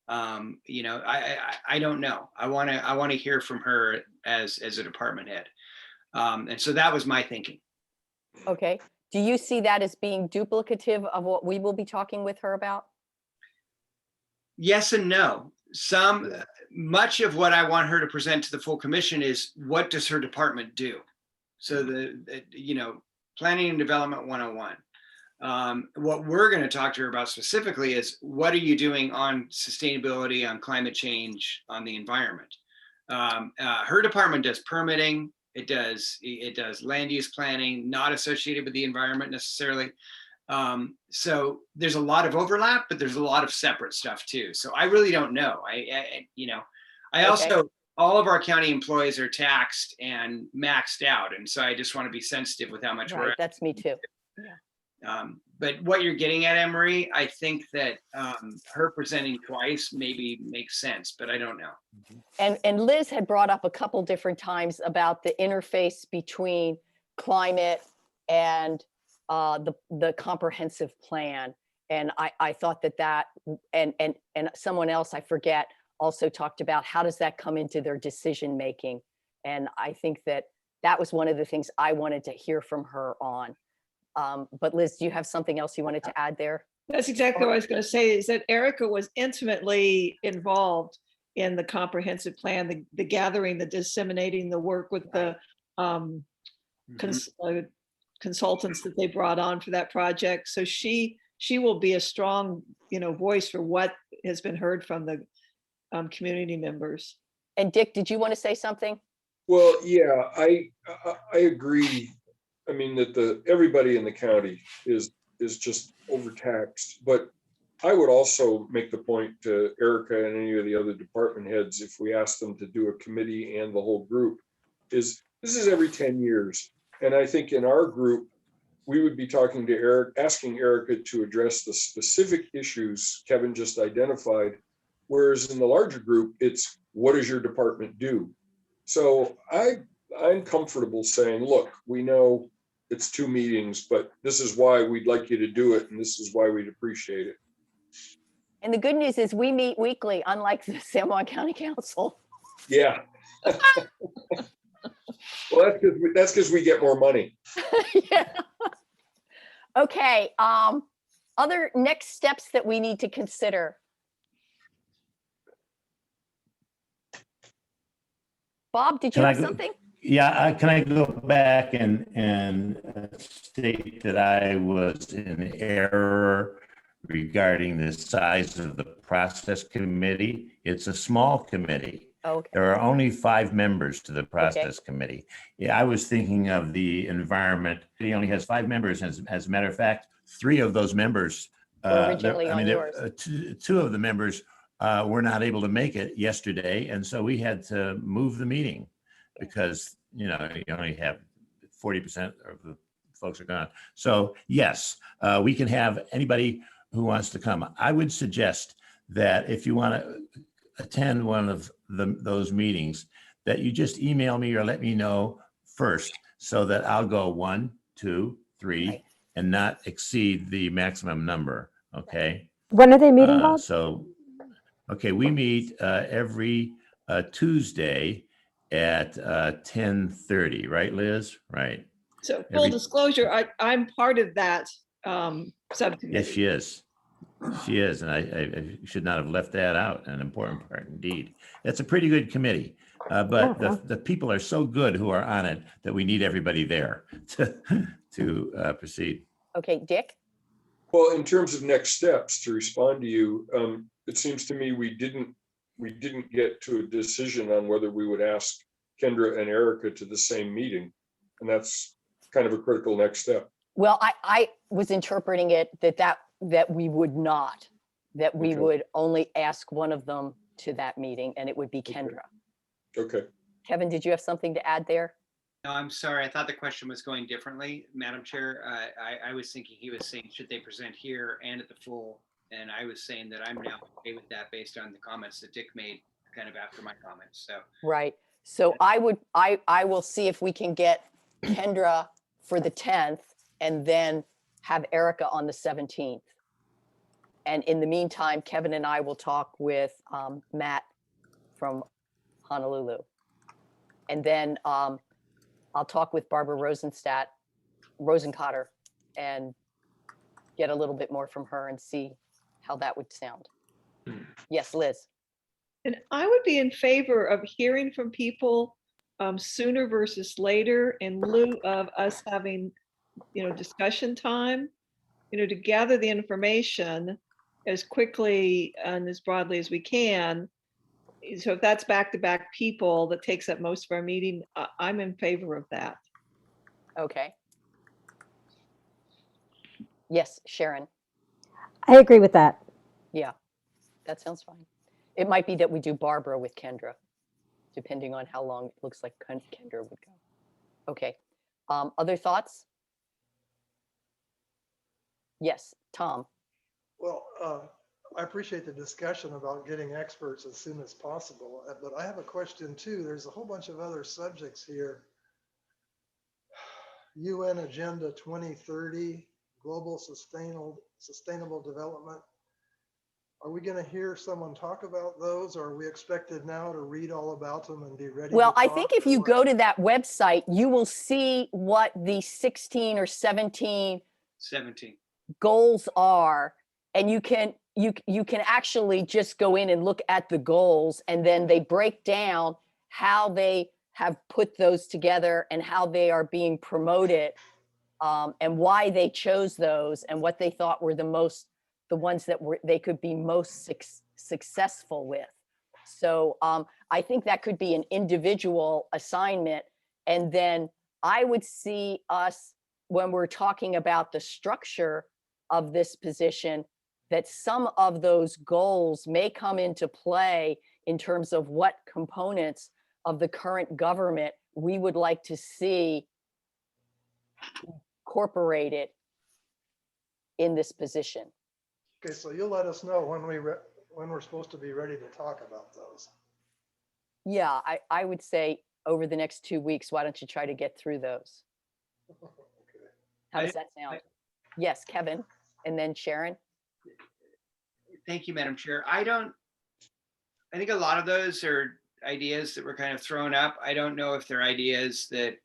I don't know. I want to hear from her as a department head. And so that was my thinking.
Okay. Do you see that as being duplicative of what we will be talking with her about?
Yes and no. Much of what I want her to present to the full commission is, what does her department do? So planning and development 101. What we're going to talk to her about specifically is, what are you doing on sustainability, on climate change, on the environment? Her department does permitting. It does land use planning, not associated with the environment necessarily. So there's a lot of overlap, but there's a lot of separate stuff too. So I really don't know. I also, all of our county employees are taxed and maxed out. And so I just want to be sensitive with how much
Right. That's me too. Yeah.
But what you're getting at, Emery, I think that her presenting twice maybe makes sense, but I don't know.
And Liz had brought up a couple different times about the interface between climate and the comprehensive plan. And I thought that and someone else, I forget, also talked about how does that come into their decision making. And I think that was one of the things I wanted to hear from her on. But Liz, do you have something else you wanted to add there?
That's exactly what I was going to say, is that Erica was intimately involved in the comprehensive plan, the gathering, the disseminating, the work with the consultants that they brought on for that project. So she will be a strong, voice for what has been heard from the community members.
And Dick, did you want to say something?
Well, yeah, I agree. I mean, that everybody in the county is just overtaxed, but I would also make the point to Erica and any of the other department heads, if we ask them to do a committee and the whole group, this is every 10 years. And I think in our group, we would be talking to Eric, asking Erica to address the specific issues Kevin just identified. Whereas in the larger group, it's, what does your department do? So I'm comfortable saying, look, we know it's 2 meetings, but this is why we'd like you to do it. And this is why we'd appreciate it.
And the good news is we meet weekly, unlike the San Juan County Council.
Yeah. Well, that's because we get more money.
Yeah. Okay. Other next steps that we need to consider. Bob, did you have something?
Yeah, can I go back and state that I was in error regarding the size of the process committee? It's a small committee.
Okay.
There are only 5 members to the process committee. Yeah, I was thinking of the environment. It only has 5 members. As a matter of fact, 3 of those members,
originally on yours.
2 of the members were not able to make it yesterday. And so we had to move the meeting because, you only have 40% of the folks are gone. So yes, we can have anybody who wants to come. I would suggest that if you want to attend one of those meetings, that you just email me or let me know first so that I'll go 1, 2, 3,
Right.
and not exceed the maximum number. Okay.
When are they meeting, Bob?
We meet every Tuesday at 10:30, right, Liz? Right.
So full disclosure, I'm part of that subcommittee.
Yes, she is. She is, and I should not have left that out. An important part indeed. That's a pretty good committee, but the people are so good who are on it that we need everybody there to proceed.
Okay, Dick?
Well, in terms of next steps, to respond to you, it seems to me we didn't get to a decision on whether we would ask Kendra and Erica to the same meeting. And that's kind of a critical next step.
Well, I was interpreting it that we would not, that we
Okay.
would only ask one of them to that meeting, and it would be
Okay.
Kendra.
Okay.
Kevin, did you have something to add there?
No, I'm sorry. I thought the question was going differently, Madam Chair. I was thinking he was saying, should they present here and at the full? And I was saying that I'm now okay with that based on the comments that Dick made kind of after my comments. So
Right. So I will see if we can get Kendra for the 10th and then have Erica on the 17th. And in the meantime, Kevin and I will talk with Matt from Honolulu. And then I'll talk with Barbara Rosencotter and get a little bit more from her and see how that would sound. Yes, Liz.
And I would be in favor of hearing from people sooner versus later in lieu of us having, discussion time, to gather the information as quickly and as broadly as we can. So if that's back-to-back people that takes up most of our meeting, I'm in favor of that.
Okay. Yes, Sharon.
I agree with that.
Yeah, that sounds fine. It might be that we do Barbara with Kendra, depending on how long it looks like Kendra would go. Okay. Other thoughts? Yes, Tom.
Well, I appreciate the discussion about getting experts as soon as possible, but I have a question too. There's a whole bunch of other subjects here. UN Agenda 2030, Global Sustainable Development. Are we going to hear someone talk about those? Or are we expected now to read all about them and be ready?
Well,
to
I
talk,
think if
or
you
what?
go to that website, you will see what the 16 or 17
17.
goals are, and you can actually just go in and look at the goals, and then they break down how they have put those together and how they are being promoted, and why they chose those and what they thought were the ones that they could be most successful with. So I think that could be an individual assignment, and then I would see us, when we're talking about the structure of this position, that some of those goals may come into play in terms of what components of the current government we would like to see incorporated in this position.
Okay, so you'll let us know when we're supposed to be ready to talk about those.
Yeah, I would say over the next 2 weeks, why don't you try to get through those?
Okay.
How does that sound? Yes, Kevin, and then Sharon.
Thank you, Madam Chair. I think a lot of those are ideas that were kind of thrown up. I don't know if they're ideas that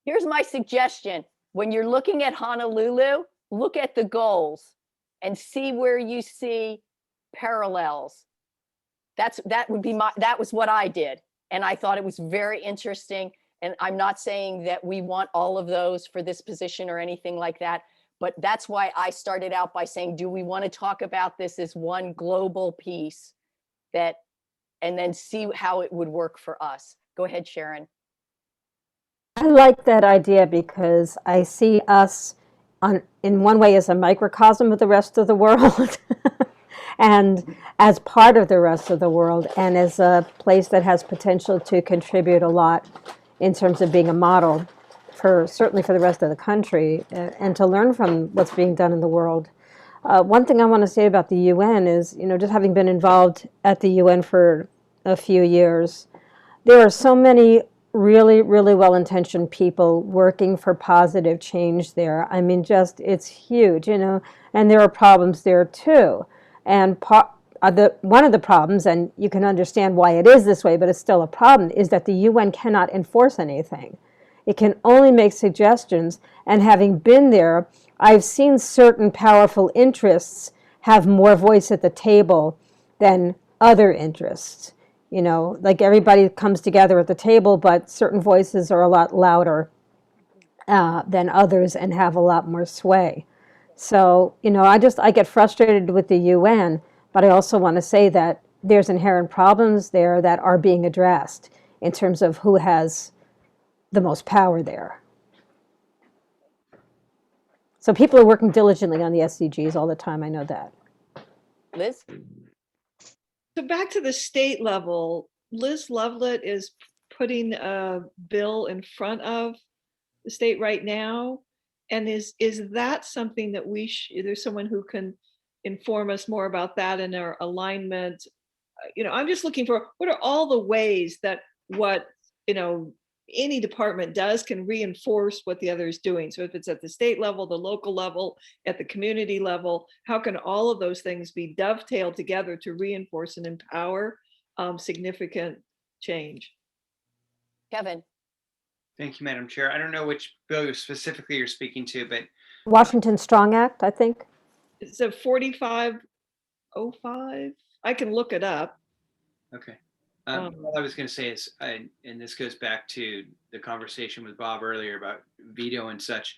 Here's my suggestion. When you're looking at Honolulu, look at the goals and see where you see parallels. That was what I did. And I thought it was very interesting. And I'm not saying that we want all of those for this position or anything like that, but that's why I started out by saying, do we want to talk about this as one global piece and then see how it would work for us? Go ahead, Sharon.
I like that idea because I see us in one way as a microcosm of the rest of the world and as part of the rest of the world, and as a place that has potential to contribute a lot in terms of being a model certainly for the rest of the country, and to learn from what's being done in the world. One thing I want to say about the UN is, just having been involved at the UN for a few years, there are so many really, really well-intentioned people working for positive change there. I mean, it's huge, and there are problems there too. And one of the problems, and you can understand why it is this way, but it's still a problem, is that the UN cannot enforce anything. It can only make suggestions, and having been there, I've seen certain powerful interests have more voice at the table than other interests. Like everybody comes together at the table, but certain voices are a lot louder than others and have a lot more sway. So, I get frustrated with the UN, but I also want to say that there's inherent problems there that are being addressed in terms of who has the most power there. So people are working diligently on the SDGs all the time. I know that.
Liz?
So back to the state level, Liz Lovelet is putting a bill in front of the state right now. And is that something that there's someone who can inform us more about that and our alignment? I'm just looking for, what are all the ways that what, any department does can reinforce what the other is doing. So if it's at the state level, the local level, at the community level, how can all of those things be dovetailed together to reinforce and empower significant change?
Kevin?
Thank you, Madam Chair. I don't know which bill specifically you're speaking to, but
Washington Strong Act, I think.
It's a 4505. I can look it up.
okay. All I was going to say is, and this goes back to the conversation with Bob earlier about veto and such.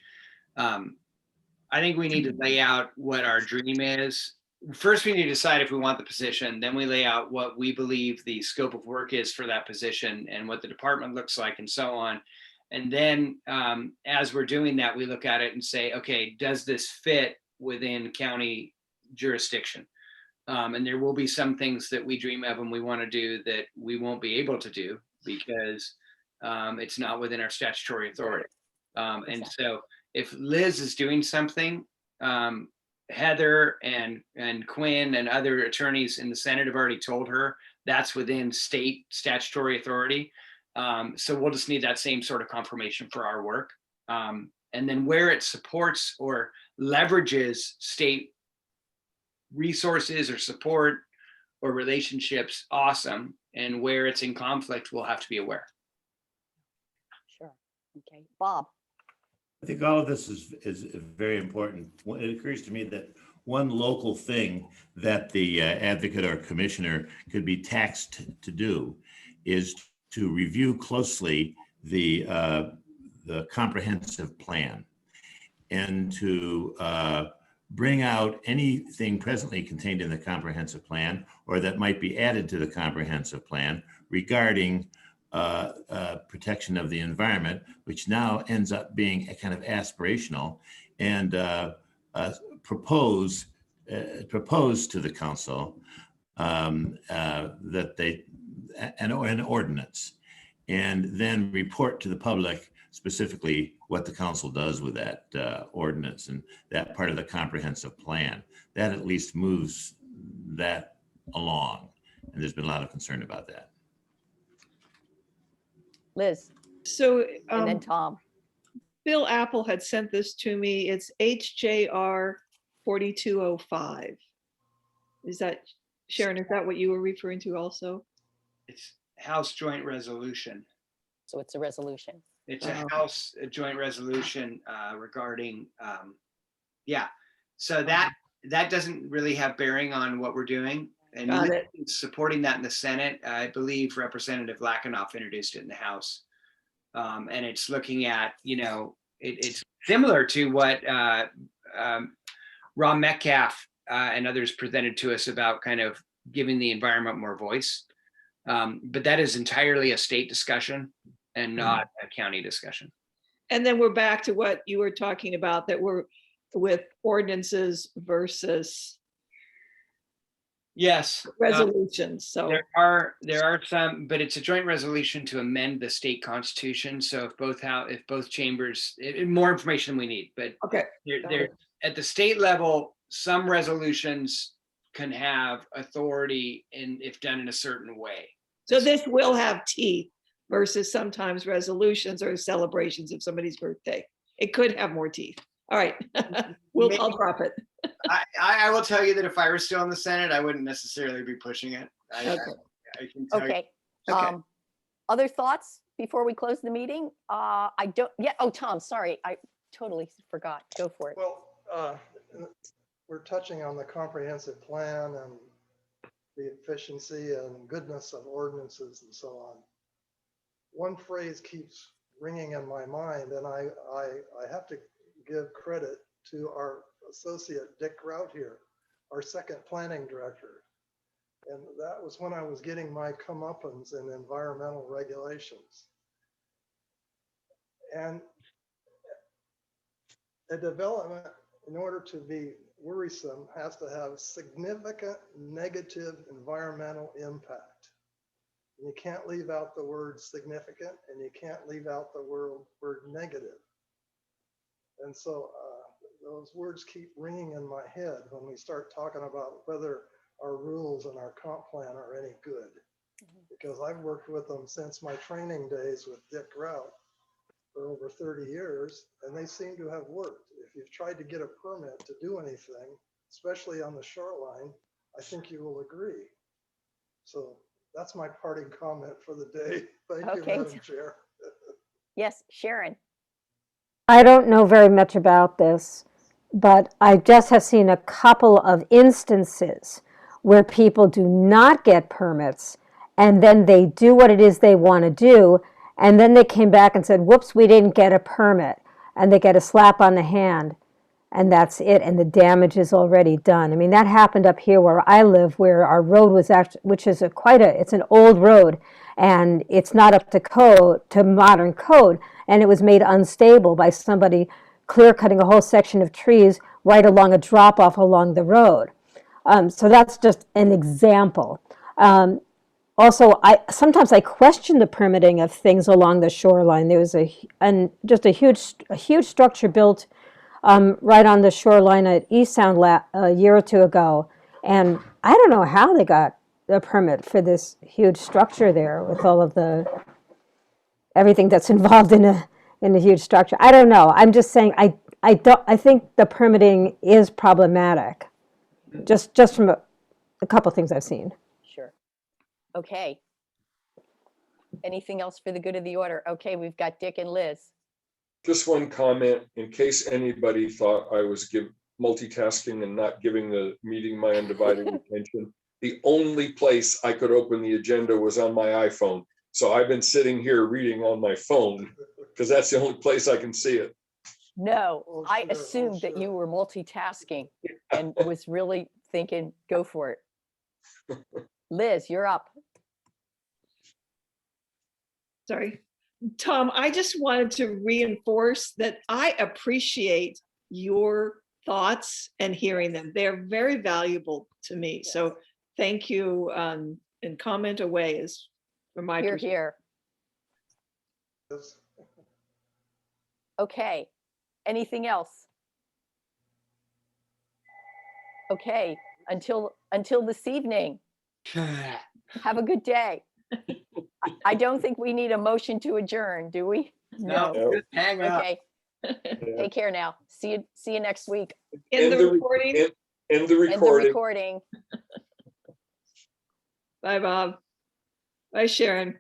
I think we need to lay out what our dream is. First, we need to decide if we want the position. Then we lay out what we believe the scope of work is for that position and what the department looks like and so on. And then as we're doing that, we look at it and say, okay, does this fit within county jurisdiction? And there will be some things that we dream of and we want to do that we won't be able to do because it's not within our statutory authority. And so if Liz is doing something, Heather and Quinn and other attorneys in the Senate have already told her that's within state statutory authority. So we'll just need that same sort of confirmation for our work. And then where it supports or leverages state resources or support or relationships, awesome. And where it's in conflict, we'll have to be aware.
Sure. Okay. Bob?
I think all of this is very important. It occurs to me that one local thing that the advocate or commissioner could be taxed to do is to review closely the comprehensive plan and to bring out anything presently contained in the comprehensive plan or that might be added to the comprehensive plan regarding protection of the environment, which now ends up being a kind of aspirational, and propose to the council that they an ordinance, and then report to the public specifically what the council does with that ordinance and that part of the comprehensive plan. That at least moves that along, and there's been a lot of concern about that.
Liz?
So
And then Tom?
Bill Apple had sent this to me. It's HJR 4205. Is that, Sharon, is that what you were referring to also?
It's House Joint Resolution.
So it's a resolution.
It's a House joint resolution regarding, yeah. So that doesn't really have bearing on what we're doing. And supporting that in the Senate, I believe Representative Lackenoff introduced it in the House. And it's looking at, it's similar to what Ron Metcalf and others presented to us about kind of giving the environment more voice. But that is entirely a state discussion and not a county discussion.
And then we're back to what you were talking about, that we're with ordinances versus
yes
resolutions. So
there are some, but it's a joint resolution to amend the state constitution. So if both chambers, more information we need, but
okay,
they're at the state level, some resolutions can have authority if done in a certain way.
So this will have teeth versus sometimes resolutions or celebrations of somebody's birthday. It could have more teeth. All right, I'll drop it.
I will tell you that if I were still in the Senate, I wouldn't necessarily be pushing it. I can tell you.
Okay. Other thoughts before we close the meeting? I don't, yeah, oh, Tom, sorry, I totally forgot. Go for it.
Well, we're touching on the comprehensive plan and the efficiency and goodness of ordinances and so on. One phrase keeps ringing in my mind, and I have to give credit to our associate Dick Rout here, our second planning director. And that was when I was getting my comeuppance in environmental regulations. And a development, in order to be worrisome, has to have significant negative environmental impact. And you can't leave out the word significant, and you can't leave out the word negative. And so those words keep ringing in my head when we start talking about whether our rules and our comp plan are any good. Because I've worked with them since my training days with Dick Rout for over 30 years, and they seem to have worked. If you've tried to get a permit to do anything, especially on the shoreline, I think you will agree. So that's my parting comment for the day. Thank you,
Okay.
Madam Chair.
Yes, Sharon.
I don't know very much about this, but I just have seen a couple of instances where people do not get permits and then they do what it is they want to do. And then they came back and said, whoops, we didn't get a permit. And they get a slap on the hand and that's it. And the damage is already done. I mean, that happened up here where I live, where our road was actually, which is it's an old road and it's not up to code, to modern code. And it was made unstable by somebody clear cutting a whole section of trees right along a drop off along the road. So that's just an example. Also, sometimes I question the permitting of things along the shoreline. There was just a huge structure built right on the shoreline at East Sound a year or two ago, and I don't know how they got the permit for this huge structure there with all of everything that's involved in a huge structure. I don't know. I'm just saying I think the permitting is problematic. Just from a couple things I've seen.
Sure. Okay. Anything else for the good of the order? Okay, we've got Dick and Liz.
Just one comment, in case anybody thought I was multitasking and not giving the meeting my undivided attention. The only place I could open the agenda was on my iPhone. So I've been sitting here reading on my phone because that's the only place I can see it.
No,
Oh,
I
sure, oh,
assumed that
sure.
you were multitasking and was really thinking, go for it. Liz, you're up.
Sorry. Tom, I just wanted to reinforce that I appreciate your thoughts and hearing them. They're very valuable to me. So thank you, and comment away is from my
You're
perspective.
here.
Yes.
Okay. Anything else? Okay. Until this evening. Have a good day. I don't think we need a motion to adjourn, do we?
No,
No.
just hang up.
Okay. Take care now. See you next week.
In the
End
recording.
End the
End the
recording.
recording.
Bye, Bob. Bye, Sharon.